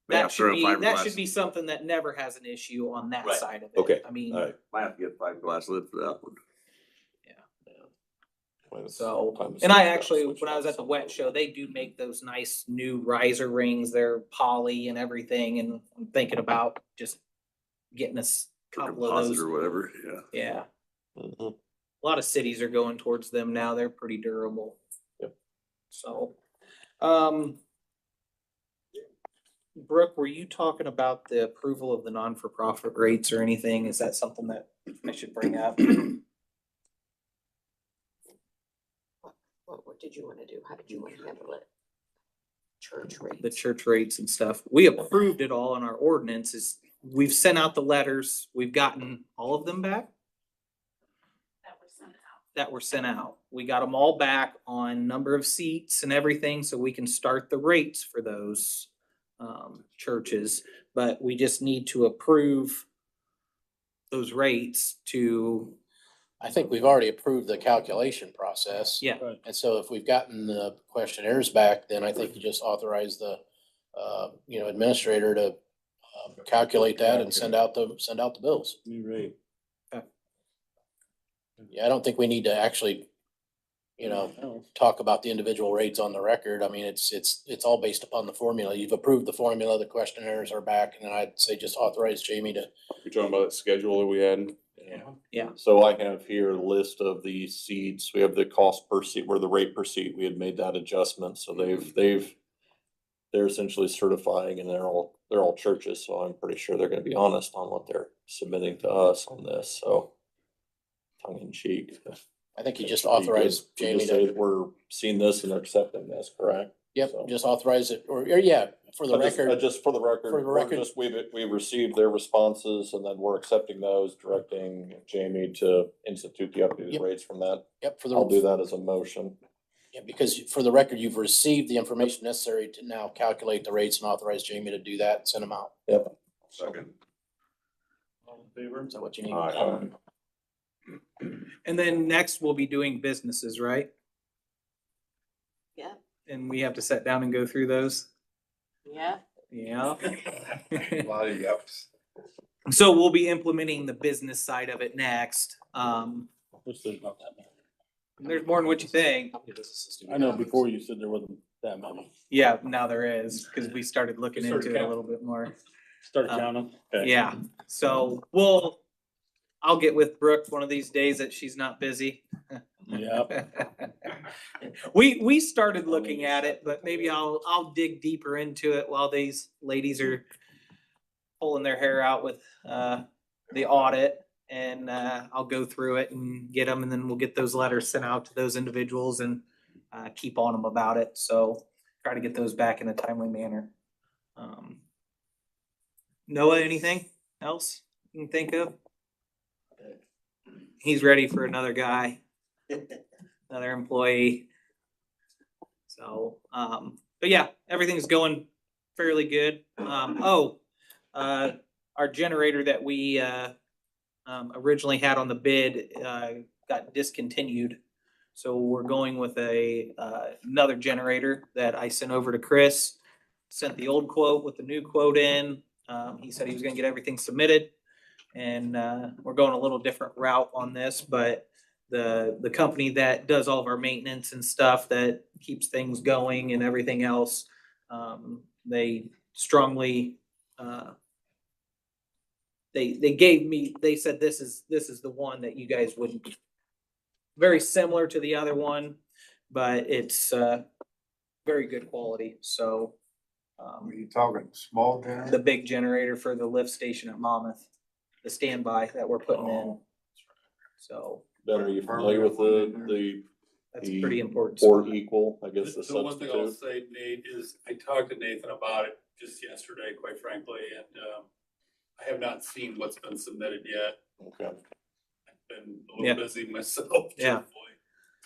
May that have to throw should be, that fiberglass. should be something that never has an issue on that Right. side of it. Okay. I mean, all right. Might have to get a 5 glass lid for that one. So, time to and I switch out, actually, switch when I out was at the some of wet those. show, they do make those nice new riser rings. They're poly and everything, and I'm thinking about just getting us a couple of Composite those. or whatever, yeah. Yeah, Mhm. a lot of cities are going towards them now. They're pretty durable. Yep. So, Brooke, were you talking about the approval of the non-for-profit rates or anything? Is that something that I should bring up? What did you want to do? How did you want to handle it? Church rates. The church rates and stuff. We approved it all in our ordinances. We've sent out the letters. We've gotten all of them back That was sent out. that were sent out. We got them all back on number of seats and everything, so we can start the rates for those churches. But we just need to approve those rates to, I think we've already approved the calculation process. yeah, And so if we've gotten the questionnaires back, then I think you just authorize the, administrator to calculate that and send out the bills. New rate. Yeah, I don't think we need to actually, talk about the individual rates on the record. I mean, it's all based upon the formula. You've approved the formula, the questionnaires are back, and then I'd say just authorize Jamie to. You're talking about that schedule that we had? yeah. So I have here a list of the seats. We have the cost per seat, or the rate per seat. We had made that adjustment. So they're essentially certifying, and they're all churches. So I'm pretty sure they're gonna be honest on what they're submitting to us on this, so tongue in cheek. I think you just Should we authorize just- we Jamie just say to, that we're seeing this and accepting this, correct? yep, So- just authorize it, or yeah, for the record. Just for the record, For the we're record. just, we've received their responses, and then we're accepting those, directing Jamie to institute the updated Yep. rates from that. Yep, for I'll do the, that as a motion. yeah, because for the record, you've received the information necessary to now calculate the rates and authorize Jamie to do that and send them out. Yep. Second. All in favor? Is that what you need? Aye. And then next we'll be doing businesses, right? Yeah. And we have to sit down and go through those. Yeah. Yeah. A lot of yups. So we'll be implementing the business side of it next. Which there's not that many. There's more than what you think. I know before you said there wasn't that many. Yeah, now there is, because we started looking You started into it a counting. little bit more. Start Uh, counting. Okay. Yeah, so I'll get with Brooke one of these days that she's not busy. Yep. We started looking at it, but maybe I'll dig deeper into it while these ladies are pulling their hair out with the audit. And I'll go through it and get them, and then we'll get those letters sent out to those individuals and keep on them about it. So try to get those back in a timely manner. Noah, anything else you can think of? He's ready for another guy, another employee. So, but yeah, everything's going fairly good. Our generator that we originally had on the bid got discontinued. So we're going with another generator that I sent over to Chris. Sent the old quote with the new quote in. He said he was gonna get everything submitted. And we're going a little different route on this, but the company that does all of our maintenance and stuff that keeps things going and everything else, they strongly they said this is the one that you guys wouldn't, very similar to the other one, but it's very good quality. So Are you talking small generator? the big generator for the lift station at Monmouth, the standby that we're putting in. So Ben, are you familiar with the that's pretty important. or equal, I guess, the The one thing I'll substitute? say, Nate, is I talked to Nathan about it just yesterday, quite frankly, and I have not seen what's been submitted yet. Okay. I've been a Yeah. little busy myself, Yeah. truthfully.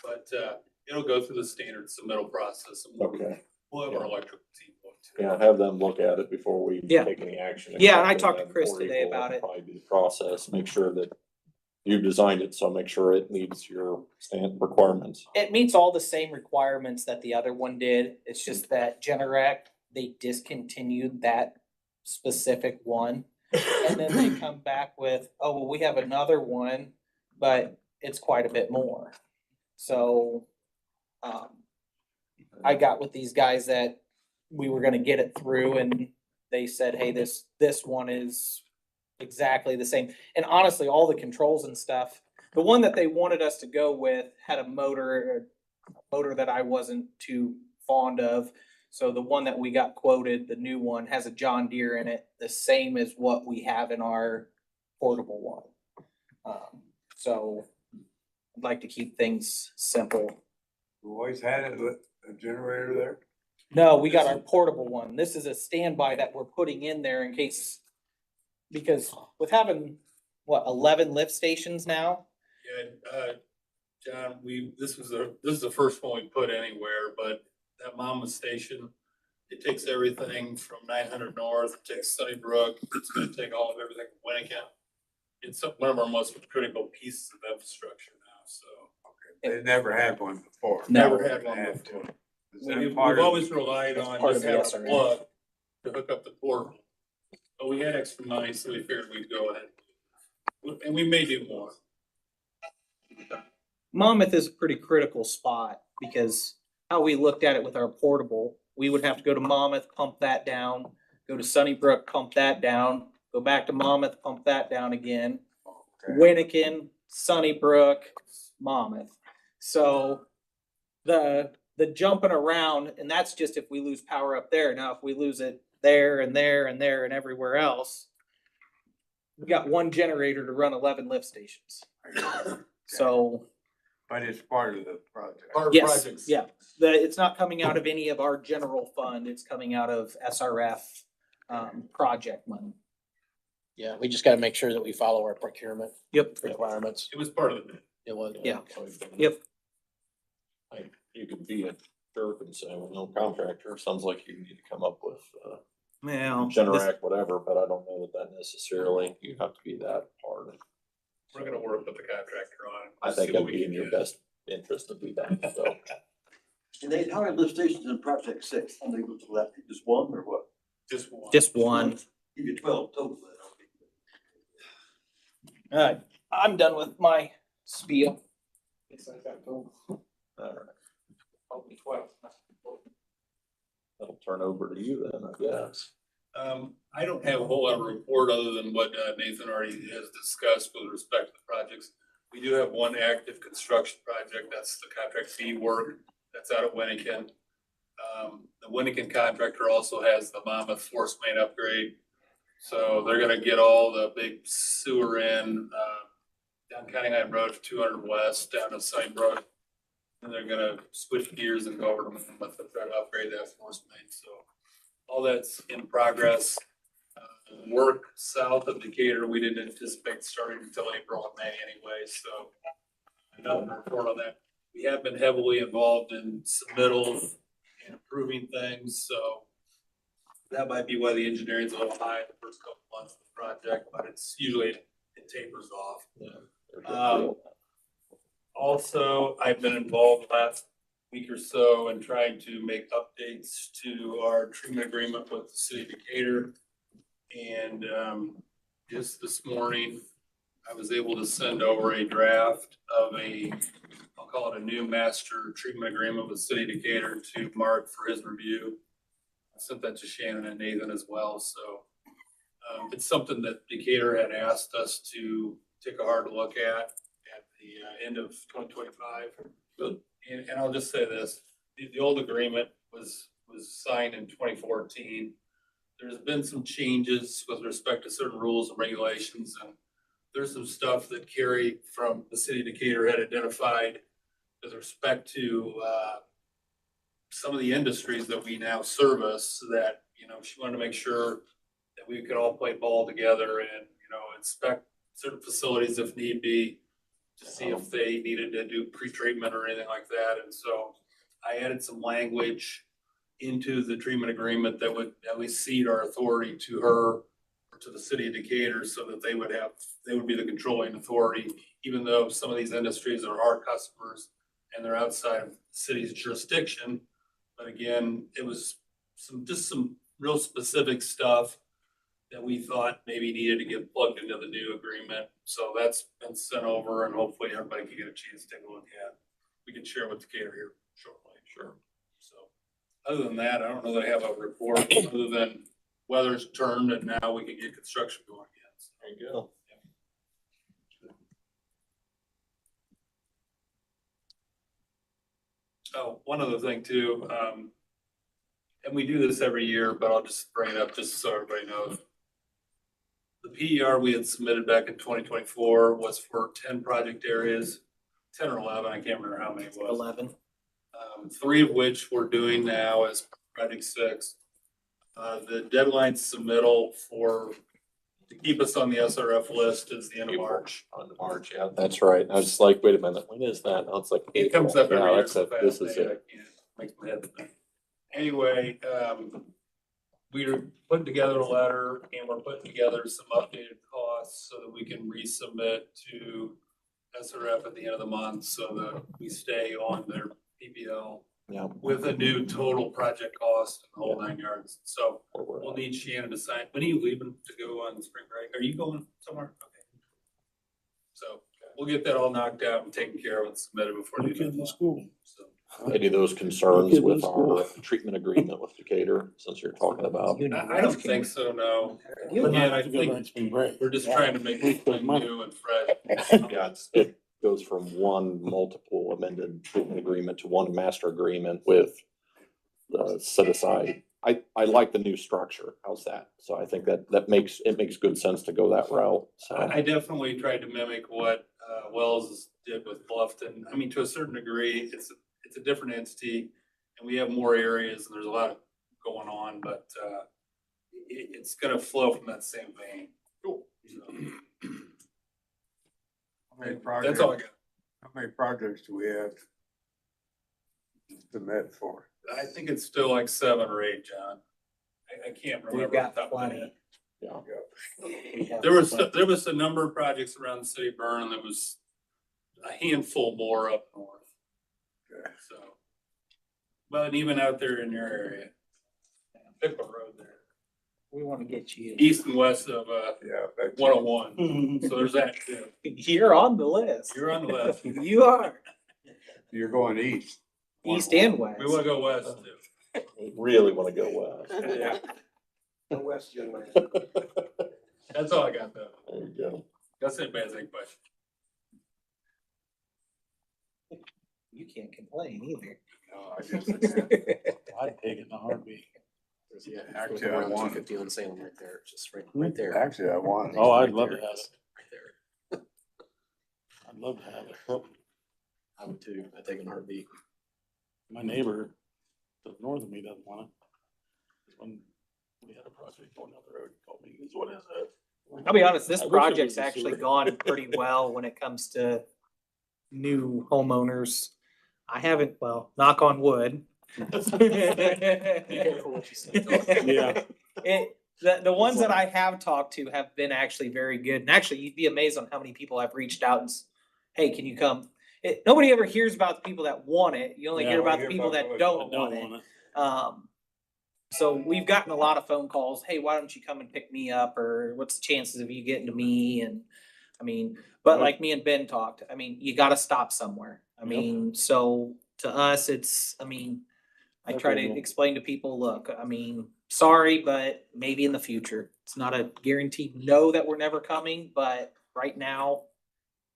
But it'll go through the standard submittal process, and Okay. we'll have our electrical team look too. Yeah, have them look at it before we Yeah. take any action. Yeah, and I except talked to then Chris or today equal about it. Probably be the process, make sure that you've designed it, so make sure it meets your stand requirements. It meets all the same requirements that the other one did. It's just that Generac, they discontinued that specific one. And then they come back with, oh, well, we have another one, but it's quite a bit more. So, I got with these guys that we were gonna get it through and they said, hey, this one is exactly the same. And honestly, all the controls and stuff, the one that they wanted us to go with had a motor that I wasn't too fond of. So the one that we got quoted, the new one, has a John Deere in it, the same as what we have in our portable one. So I'd like to keep things simple. We always had it with a generator there. No, we got our portable one. This is a standby that we're putting in there in case, because with having, what, 11 lift stations now? Yeah, John, this is the first one we put anywhere, but that Mama Station, it takes everything from 900 North, it takes Sunnybrook, it's gonna take all of everything from Winnicott. It's one of our most critical pieces of infrastructure now, so. They never had one before. Never had one before. Is that We've part of- always relied That's on part just of the having a SRF. plug to hook up the portable. But we had extra money, so we figured we'd go ahead. And we may do more. Monmouth is a pretty critical spot because how we looked at it with our portable, we would have to go to Monmouth, pump that down, go to Sunnybrook, pump that down, go back to Monmouth, pump that down again. Okay. Winnicott, Sunnybrook, Monmouth. So the jumping around, and that's just if we lose power up there. Now, if we lose it there and there and there and everywhere else, we got one generator to run 11 lift stations. So But it's part of the project. Our yes, projects. yeah, it's not coming out of any of our general fund. It's coming out of SRF project money. Yeah, we just gotta make sure that we follow our procurement Yep. requirements. It was part of the bid. It was. Yeah. Yep. Like, you could be a jerk and say, well, no contractor, sounds like you need to come up with, Well, Generac, whatever, but I don't know that necessarily, you have to be that hard. We're gonna work with the contractor on it. I think See what it'd we be can in your get. best interest to do that, so. And they, how many lift stations in project 6? How many was left? Just one or what? Just one. just one. Give you 12 total then. All right, I'm done with my spiel. That'll turn over to you then, I guess. I don't have a whole lot of report other than what Nathan already has discussed with respect to the projects. We do have one active construction project, that's the contract fee work, that's out of Winnicott. The Winnicott contractor also has the Monmouth force main upgrade. So they're gonna get all the big sewer in, down County Line Road, 200 West, down to Sunnybrook. And they're gonna switch gears and go over to Monmouth to try to upgrade that force main, so all that's in progress. Work south of Decatur, we didn't anticipate starting until April and May anyway, so nothing to report on that. We have been heavily involved in submittals and improving things, so that might be why the engineering's a little high the first couple months of the project, but it's usually, it tapers off. Also, I've been involved the last week or so in trying to make updates to our treatment agreement with the city of Decatur. And just this morning, I was able to send over a draft of I'll call it a new master treatment agreement with the city of Decatur to Mark for his review. I sent that to Shannon and Nathan as well, so it's something that Decatur had asked us to take a hard look at the end of 2025. And I'll just say this, the old agreement was signed in 2014. There's been some changes with respect to certain rules and regulations, and there's some stuff that Carrie from the city of Decatur had identified with respect to some of the industries that we now service that, she wanted to make sure that we could all play ball together and, inspect certain facilities if need be to see if they needed to do pre-treatment or anything like that. And so I added some language into the treatment agreement that would at least cede our authority to her or to the city of Decatur so that they would be the controlling authority, even though some of these industries are our customers and they're outside of the city's jurisdiction. But again, it was some real specific stuff that we thought maybe needed to get plugged into the new agreement. So that's been sent over and hopefully everybody can get a chance to take a look at. we can share with Decatur here shortly. Sure. So, other than that, I don't know that I have a report, other than weather's turned and now we can get construction going again. So, There you go. oh, one other thing too, and we do this every year, but I'll just bring it up just so everybody knows. The PER we had submitted back in 2024 was for 10 project areas, 10 or 11, I can't remember how many it was. 11. 3 of which we're doing now as project 6. The deadline submittal to keep us on the SRF list is the end of March. On March, yeah, that's right. I was like, wait a minute, when is that? Oh, it's like. It comes up every Yeah, year that's so it. fast. This is maybe I it. can't make my head think. Anyway, we're putting together a letter and we're putting together some updated costs so that we can resubmit to SRF at the end of the month so that we stay on their PPL Yeah. with a new total project cost and the whole 9 yards. So we'll need Shannon to sign. When are you leaving to go on spring break? Are you going somewhere? Okay. So we'll get that all knocked out and taken care of and submitted before the end of the month. School. So Any of those concerns Okay, with that's cool. our treatment agreement with Decatur, since you're talking about? I don't think so, no. You and Again, I Have to go think during spring break. we're just trying to make it new and fresh. Yeah, it goes from one multiple amended treatment agreement to one master agreement with the set aside. I like the new structure. How's that? So I think that makes good sense to go that route. So I definitely tried to mimic what Wells did with Bluffton. I mean, to a certain degree, it's a different entity and we have more areas and there's a lot going on, but it's gonna flow from that same vein. Cool. How many That's all I projects, got. how many projects do we have to submit for? I think it's still like 7 or 8, John. I can't remember. We've got off the top of my plenty. head. yeah, There was a number of projects around the city of Bern, and there was a handful more up north. Okay. So, but even out there in your area, pick a road there, We want to get you. east and west of Yeah. that's- 101. So there's that too. You're on the list. You're on the list. You are. You're going east. East and west. We want to go west too. really want to go west. Yeah. The west young man. That's all I got though. There you go. That's it, man. Thank you. You can't complain either. No, I just, I'd take it in a heartbeat. Yeah, Actually, I want it. 250 on Salem right there, it's just right there. actually, I want it. Oh, I'd Right love there to have is, it. Right there. I'd love to have it. I would too, I take it in a heartbeat. My neighbor to the north of me doesn't want it. When we had a project going down the road, he called me, he goes, what is it? I'll be honest, this I wish it was project's a actually sewer. gone pretty well when it comes to new homeowners. I haven't, well, knock on wood. careful what you say. Yeah. The ones that I have talked to have been actually very good. And actually, you'd be amazed on how many people have reached out and, hey, can you come? Nobody ever hears about the people that want it. You only Yeah, hear we about the hear people about that those don't I want don't it. want it. So we've gotten a lot of phone calls. Hey, why don't you come and pick me up? Or what's the chances of you getting to me? And I mean, but like me and Ben talked, I mean, you gotta stop somewhere. I Yep. mean, so to us, I mean, I try to Definitely. explain to people, look, I mean, sorry, but maybe in the future. It's not a guaranteed no that we're never coming, but right now,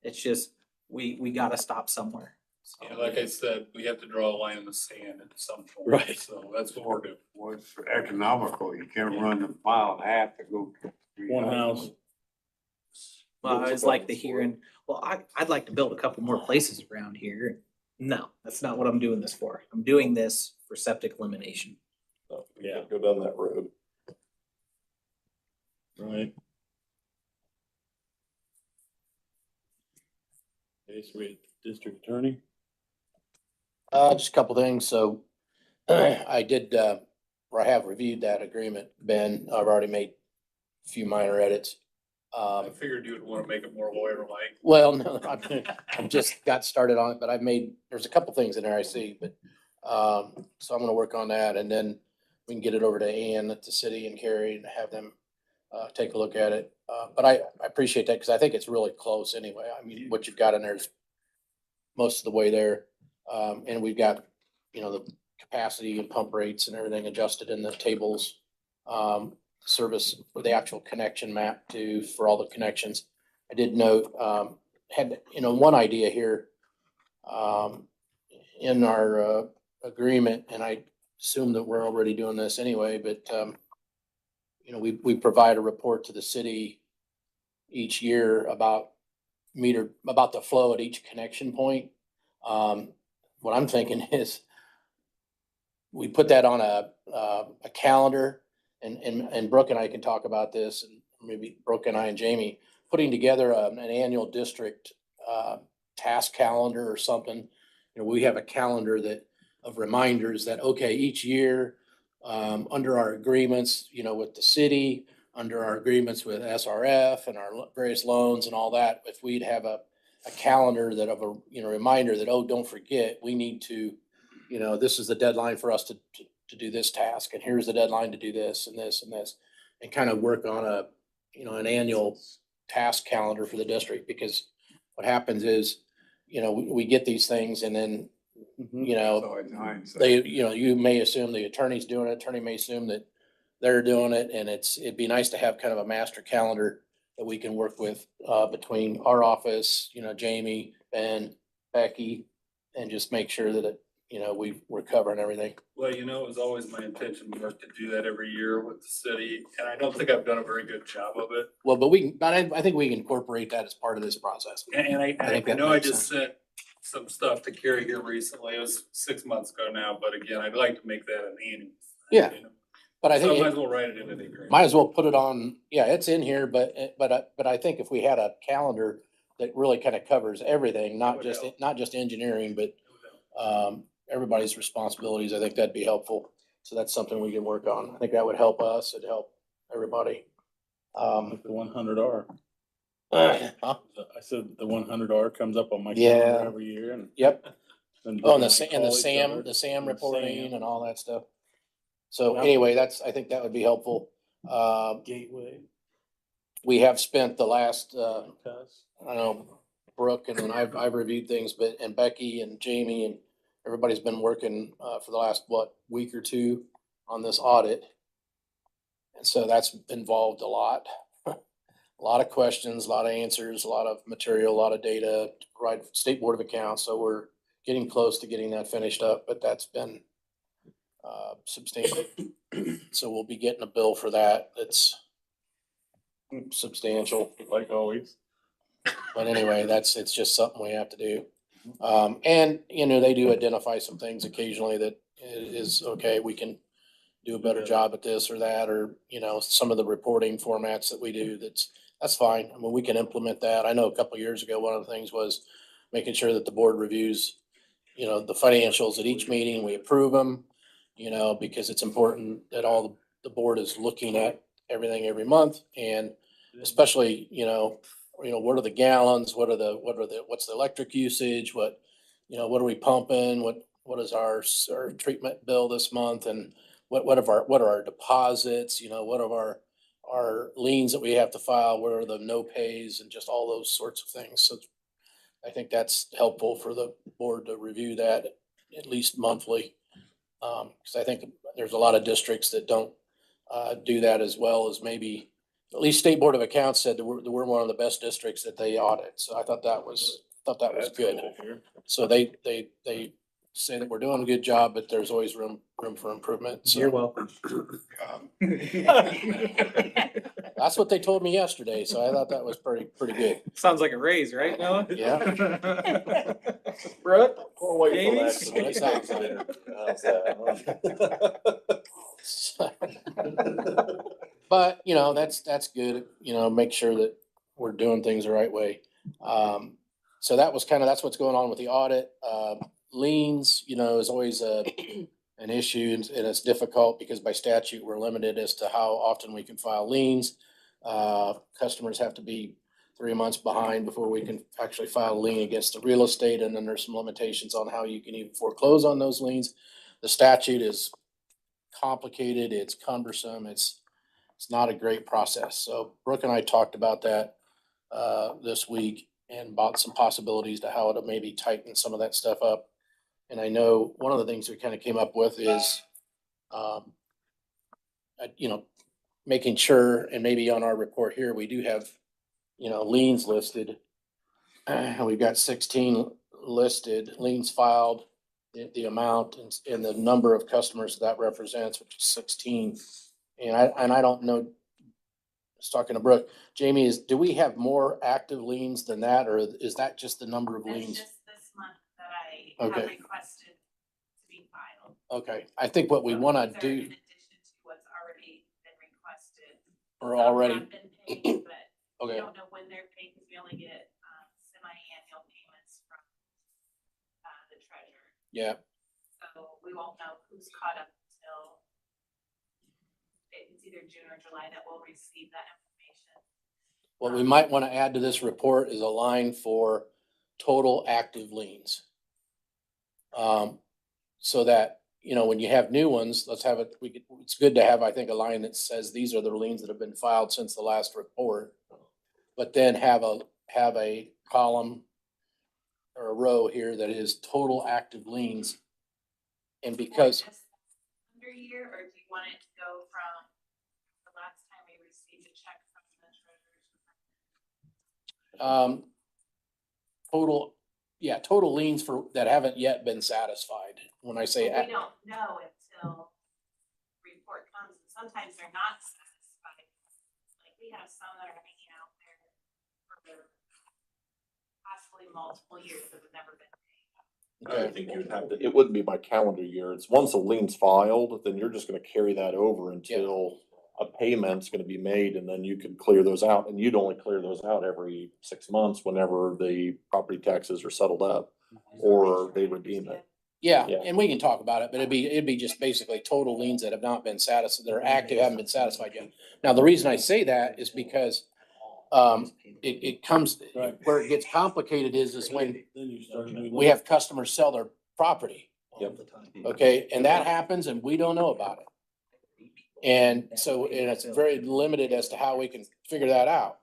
it's just, we gotta stop somewhere. So, Yeah, like I said, we have to draw a line in the sand at some point. Right. So that's what we're doing. Well, it's economical. You can't run a mile and a half to go. One house. Well, it's like the hearing, well, I'd like to build a couple more places around here. No, that's not what I'm doing this for. I'm doing this for septic elimination. So, yeah, go down that road. Right. Okay, so we had district attorney. Just a couple things. So I did, or I have reviewed that agreement, Ben. I've already made a few minor edits. I figured you would want to make it more lawyer-like. Well, no, I've just got started on it, but there's a couple things in there I see, but, so I'm gonna work on that and then we can get it over to Ann at the city and Carrie and have them, take a look at it. But I appreciate that because I think it's really close anyway. I mean, what you've got in there is most of the way there. And we've got, the capacity and pump rates and everything adjusted in the tables. Service for the actual connection map too, for all the connections. I did note, had, one idea here, in our, agreement, and I assume that we're already doing this anyway, but, we provide a report to the city each year about the flow at each connection point. What I'm thinking is we put that on a calendar, and Brooke and I can talk about this, and maybe Brooke and I and Jamie, putting together an annual district task calendar or something. We have a calendar of reminders that, okay, each year, under our agreements, with the city, under our agreements with SRF and our various loans and all that, if we'd have a calendar that of a, reminder that, oh, don't forget, we need to, this is the deadline for us to do this task, and here's the deadline to do this and this and this, and kind of work on an annual task calendar for the district. Because what happens is, we get these things, and then, So in hindsight. you may assume the attorney's doing it, attorney may assume that they're doing it, and it'd be nice to have kind of a master calendar that we can work with, between our office, Jamie, Ben, Becky, and just make sure that we're covering everything. Well, it was always my intention, Mark, to do that every year with the city, and I don't think I've done a very good job of it. Well, but I think we can incorporate that as part of this process. And I think that know I makes just sent some stuff to Carrie here recently. It was 6 months ago now, but again, I'd like to make that an annual. Yeah. But I So I think might as well write it into the agreement. might as well put it on, yeah, it's in here, but I think if we had a calendar that really kind of covers everything, not would just, help. not just engineering, but, everybody's responsibilities, I think that'd be helpful. So that's something we can work on. I think that would help us, it'd help everybody. The 100R. Huh? I said the 100R comes up on my Yeah. calendar every year, and. Yep. and Oh, and Brooke I call each SAM other, and the reporting SAM. and all that stuff. So Yep. anyway, I think that would be helpful. Gateway. We have spent the last, I Cuss. don't know, Brooke, and then I've reviewed things, and Becky and Jamie and everybody's been working, for the last, week or two on this audit. And so that's involved a lot, a lot of questions, a lot of answers, a lot of material, a lot of data to provide State Board of Accounts. So we're getting close to getting that finished up, but that's been, substantial. So we'll be getting a bill for that. That's substantial. Like always. But anyway, it's just something we have to do. And, they do identify some things occasionally that is, okay, we can do a better job at this or that, or, some of the reporting formats that we do, that's fine. I mean, we can implement that. I know a couple of years ago, one of the things was making sure that the board reviews, the financials at each meeting, we approve them, because it's important that all the board is looking at everything every month, and especially, what are the gallons, what's the electric usage, what are we pumping, what is our treatment bill this month, and what are our deposits, what are our liens that we have to file, what are the no pays, and just all those sorts of things. So I think that's helpful for the board to review that at least monthly. Cause I think there's a lot of districts that don't, do that as well as maybe, at least State Board of Accounts said that we're one of the best districts that they audit. So I thought that was That's good. cool to hear. So they say that we're doing a good job, but there's always room for improvement. So You're welcome. that's what they told me yesterday. So I thought that was pretty good. Sounds like a raise, right, Noah? Yeah. Brooke? We'll wait till Jamie? after the That sounds meeting. How's that? But, that's good, make sure that we're doing things the right way. So that's what's going on with the audit. Liens, is always an issue, and it's difficult because by statute, we're limited as to how often we can file liens. Customers have to be 3 months behind before we can actually file a lien against the real estate. And then there's some limitations on how you can even foreclose on those liens. The statute is complicated, it's cumbersome, it's not a great process. So Brooke and I talked about that this week, and about some possibilities to how to maybe tighten some of that stuff up. And I know one of the things we kind of came up with is, you know, making sure, and maybe on our report here, we do have, you know, liens listed. And we've got 16 listed, liens filed, the amount and the number of customers that represents, which is 16. And I don't know, I was talking to Brooke, Jamie, do we have more active liens than that, or is that just the number of That's liens? just this month that I have Okay. requested to be filed. Okay, I think what we want to These are do, in addition to what's already been requested. or Some already, have been paid, but we okay, don't know when they're paid because we only get semi-annual payments from the treasurer. yeah. So we won't know who's caught up until it's either June or July that we'll receive that information. What we might want to add to this report is a line for total active liens. So that, you know, when you have new ones, let's have it, it's good to have, I think, a line that says these are the liens that have been filed since the last report. But then have a column or a row here that is total active liens. And because, Just under year, or do you want it to go from the last time we received a check from the treasurer's? total liens that haven't yet been satisfied. When I say, We don't know until report comes, and sometimes they're not satisfied. Like, we have some that are hanging out there for possibly multiple years that have never been paid. I think you would have to, it wouldn't be by calendar year. It's once a lien's filed, then you're just gonna carry that over until a payment's gonna be made, and then you can clear those out. And you'd only clear those out every 6 months whenever the property taxes are settled up or they redeem it. yeah, Yeah. and we can talk about it, but it'd be just basically total liens that have not been satisfied, that are active, haven't been satisfied yet. Now, the reason I say that is because, it comes, Right. where it gets complicated is when Then you start doing. we have customers sell their property. Yep. Okay, and that happens and we don't know about it. And so, and it's very limited as to how we can figure that out.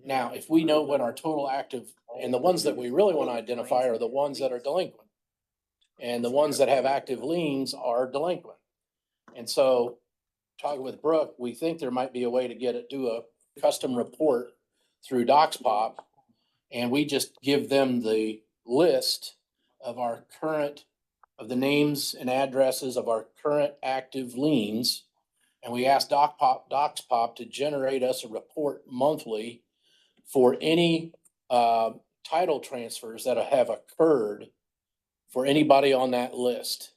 Now, if we know what our total active, and the ones that we really want to identify are the ones that are delinquent. And the ones that have active liens are delinquent. And so, talking with Brooke, we think there might be a way to do a custom report through DocsPop. And we just give them the list of of the names and addresses of our current active liens. And we ask DocsPop to generate us a report monthly for any title transfers that have occurred for anybody on that list.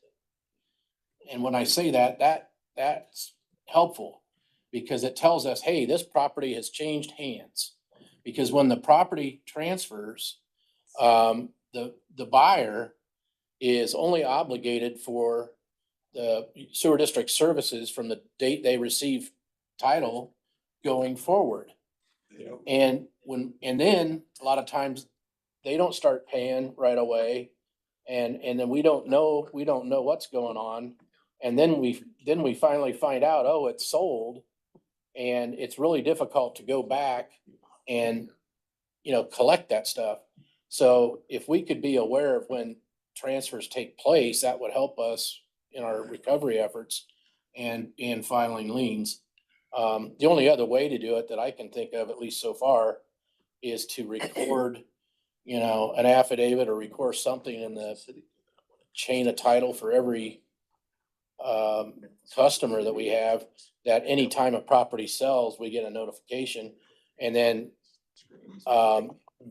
And when I say that's helpful because it tells us, hey, this property has changed hands. Because when the property transfers, the buyer is only obligated for the sewer district services from the date they receive title going forward. And then a lot of times they don't start paying right away. And then we don't know what's going on. And then we finally find out, oh, it's sold. And it's really difficult to go back and, you know, collect that stuff. So if we could be aware of when transfers take place, that would help us in our recovery efforts and filing liens. The only other way to do it that I can think of, at least so far, is to record, you know, an affidavit or record something in the chain of title for every customer that we have, that any time a property sells, we get a notification. And then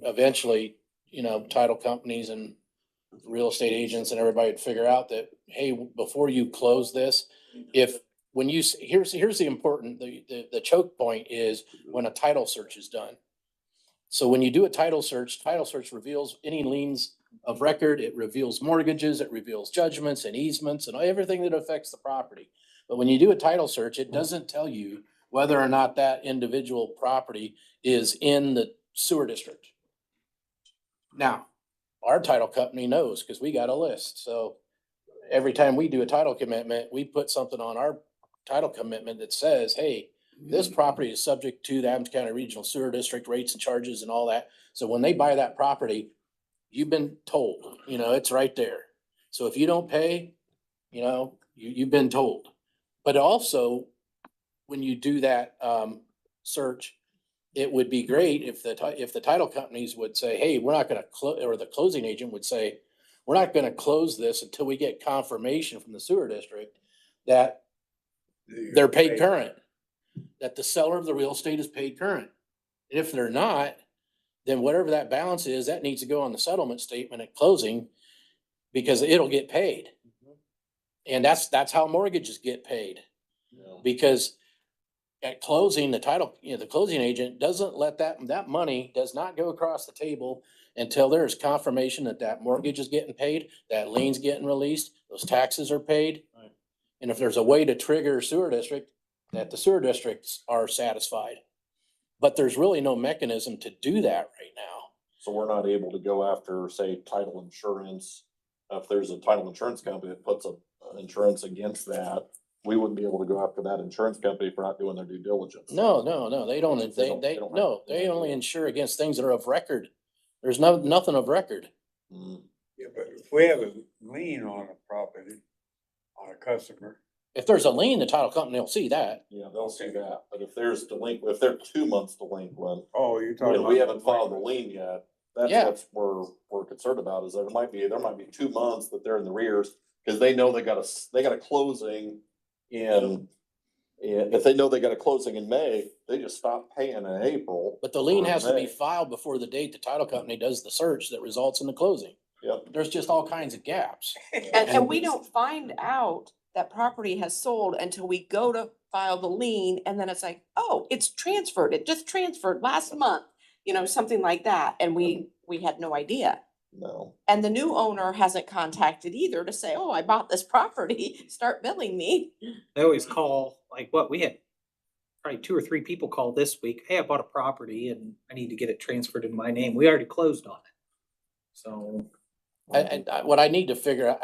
eventually, you know, title companies and real estate agents and everybody would figure out that, hey, before you close this, here's the important, the choke point is when a title search is done. So when you do a title search reveals any liens of record, it reveals mortgages, it reveals judgments and easements and everything that affects the property. But when you do a title search, it doesn't tell you whether or not that individual property is in the sewer district. Now, our title company knows because we got a list. So every time we do a title commitment, we put something on our title commitment that says, hey, this property is subject to the Adams County Regional Sewer District rates and charges and all that. So when they buy that property, you've been told, you know, it's right there. So if you don't pay, you've been told. But also, when you do that, search, it would be great if the title companies would say, hey, we're not gonna or the closing agent would say, we're not gonna close this until we get confirmation from the sewer district that they're paid current, that the seller of the real estate is paid current. And if they're not, then whatever that balance is, that needs to go on the settlement statement at closing because it'll get paid. And that's how mortgages get paid. Yeah. Because at closing, the closing agent doesn't let that money does not go across the table until there is confirmation that mortgage is getting paid, that lien's getting released, those taxes are paid. Right. And if there's a way to trigger sewer district, that the sewer districts are satisfied. But there's really no mechanism to do that right now. So we're not able to go after, say, title insurance. If there's a title insurance company that puts an insurance against that, we wouldn't be able to go after that insurance company for not doing their due diligence. No, they don't, Since they don't have- no, they only insure against things that are of record. There's nothing of record. Mm. Yeah, but if we have a lien on a property, on a customer, If there's a lien, the title company will see that. Yeah, they'll see that, but if there's if they're 2 months delinquent, oh, you're talking and about. we haven't filed a lien yet, that's Yeah. what we're concerned about, is there might be 2 months that they're in the rears, cause they know they got a closing and if they know they got a closing in May, they just stop paying in April. But the lien or has to be May. filed before the date the title company does the search that results in the closing. Yep. There's just all kinds of gaps. And we don't find out that property has sold until we go to file the lien, and then it's like, oh, it's transferred, it just transferred last month, something like that, and we had no idea. No. And the new owner hasn't contacted either to say, oh, I bought this property, start billing me. They always call, like what, we had probably 2 or 3 people call this week, hey, I bought a property and I need to get it transferred in my name. We already closed on it. So. What I need to figure out,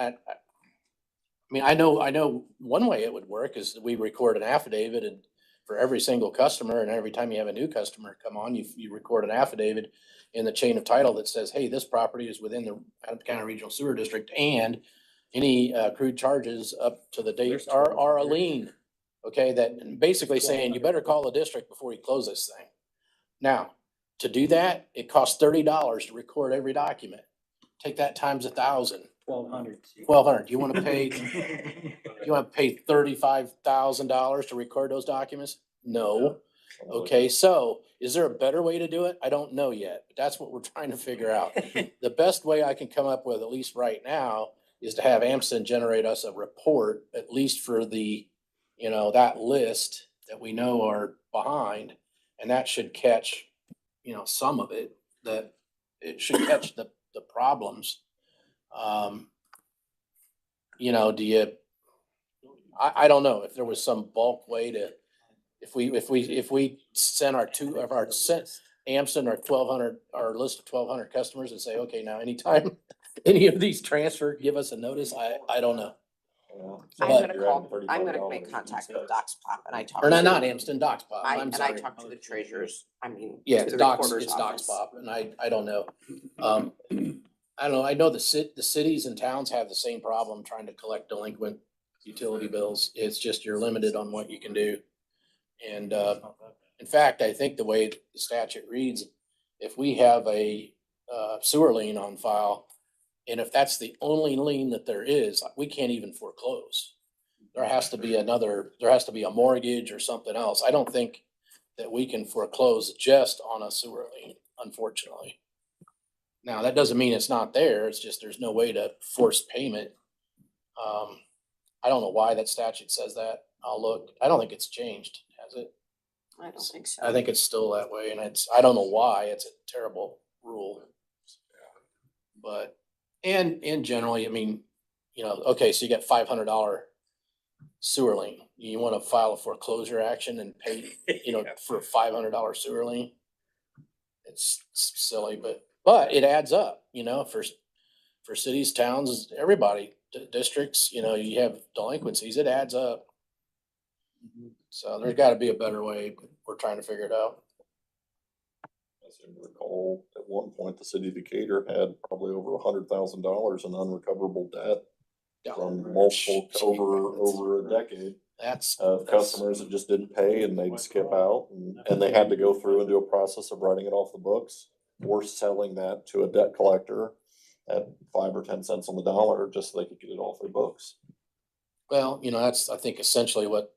I know one way it would work is we record an affidavit and for every single customer, and every time you have a new customer come on, you record an affidavit in the chain of title that says, hey, this property is within the Adams County Regional Sewer District, and any accrued charges up to the date are a lien. Okay, that basically saying you better call the district before you close this thing. Now, to do that, it costs $30 to record every document. Take that times 1,000. 1,200. You want to pay $35,000 to record those documents? No. Okay, so is there a better way to do it? I don't know yet, but that's what we're trying to figure out. The best way I can come up with, at least right now, is to have Amston generate us a report, at least for the, that list that we know are behind, and that should catch, some of it, that it should catch the problems. I don't know if there was some bulk way to, if we send Amston our 1,200, our list of 1,200 customers and say, okay, now anytime any of these transfer, give us a notice. I don't know. Yeah. I'm gonna make contact with DocsPop and I talked. Or not Amston, DocsPop. I'm And I sorry. talked to the treasurers, Yeah, to the Docs, recorder's it's office. DocsPop, and I don't know. I don't know, I know the cities and towns have the same problem trying to collect delinquent utility bills. It's just you're limited on what you can do. And, in fact, I think the way the statute reads, if we have a sewer lien on file, and if that's the only lien that there is, we can't even foreclose. There has to be a mortgage or something else. I don't think that we can foreclose just on a sewer lien, unfortunately. Now, that doesn't mean it's not there. It's just there's no way to force payment. I don't know why that statute says that. I'll look. I don't think it's changed, has it? I don't think so. I think it's still that way, and I don't know why. It's a terrible rule. But, and generally, okay, so you get $500 sewer lien. You want to file a foreclosure action and pay, for a $500 sewer lien? It's silly, but it adds up, for cities, towns, everybody, districts, you have delinquencies, it adds up. So there's gotta be a better way, but we're trying to figure it out. I seem to recall at one point, the city of Decatur had probably over $100,000 in unrecoverable debt Yeah. from multiple, over a decade. That's. Of customers that just didn't pay and they'd skip out and they had to go through and do a process of writing it off the books or selling that to a debt collector at 5 or 10 cents on the dollar just so they could get it off their books. Well, that's, I think essentially what,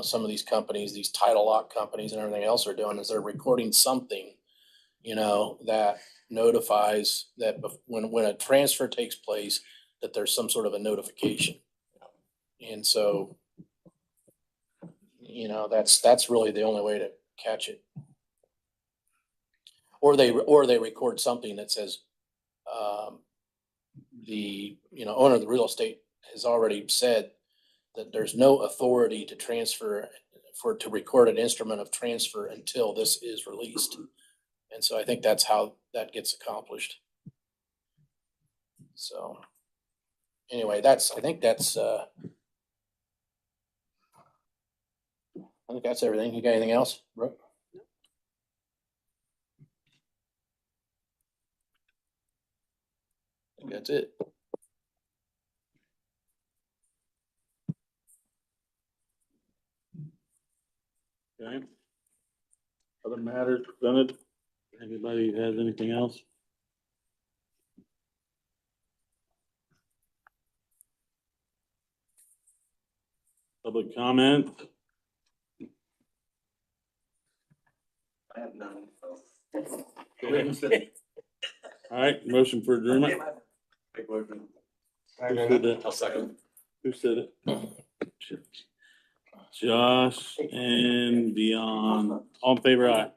some of these companies, these title lock companies and everything else are doing is they're recording something, that notifies that when a transfer takes place, that there's some sort of a notification. And so, that's really the only way to catch it. Or they record something that says, the, owner of the real estate has already said that there's no authority to transfer to record an instrument of transfer until this is released. And so I think that's how that gets accomplished. So anyway, I think that's everything. You got anything else, Brooke? I think that's it. Okay. Other matters presented? Anybody has anything else? Public comment? I have none. All right, motion for adjournment. Take motion. Who said that? I'll second. Who said it? Josh and Dion. All in favor, aye.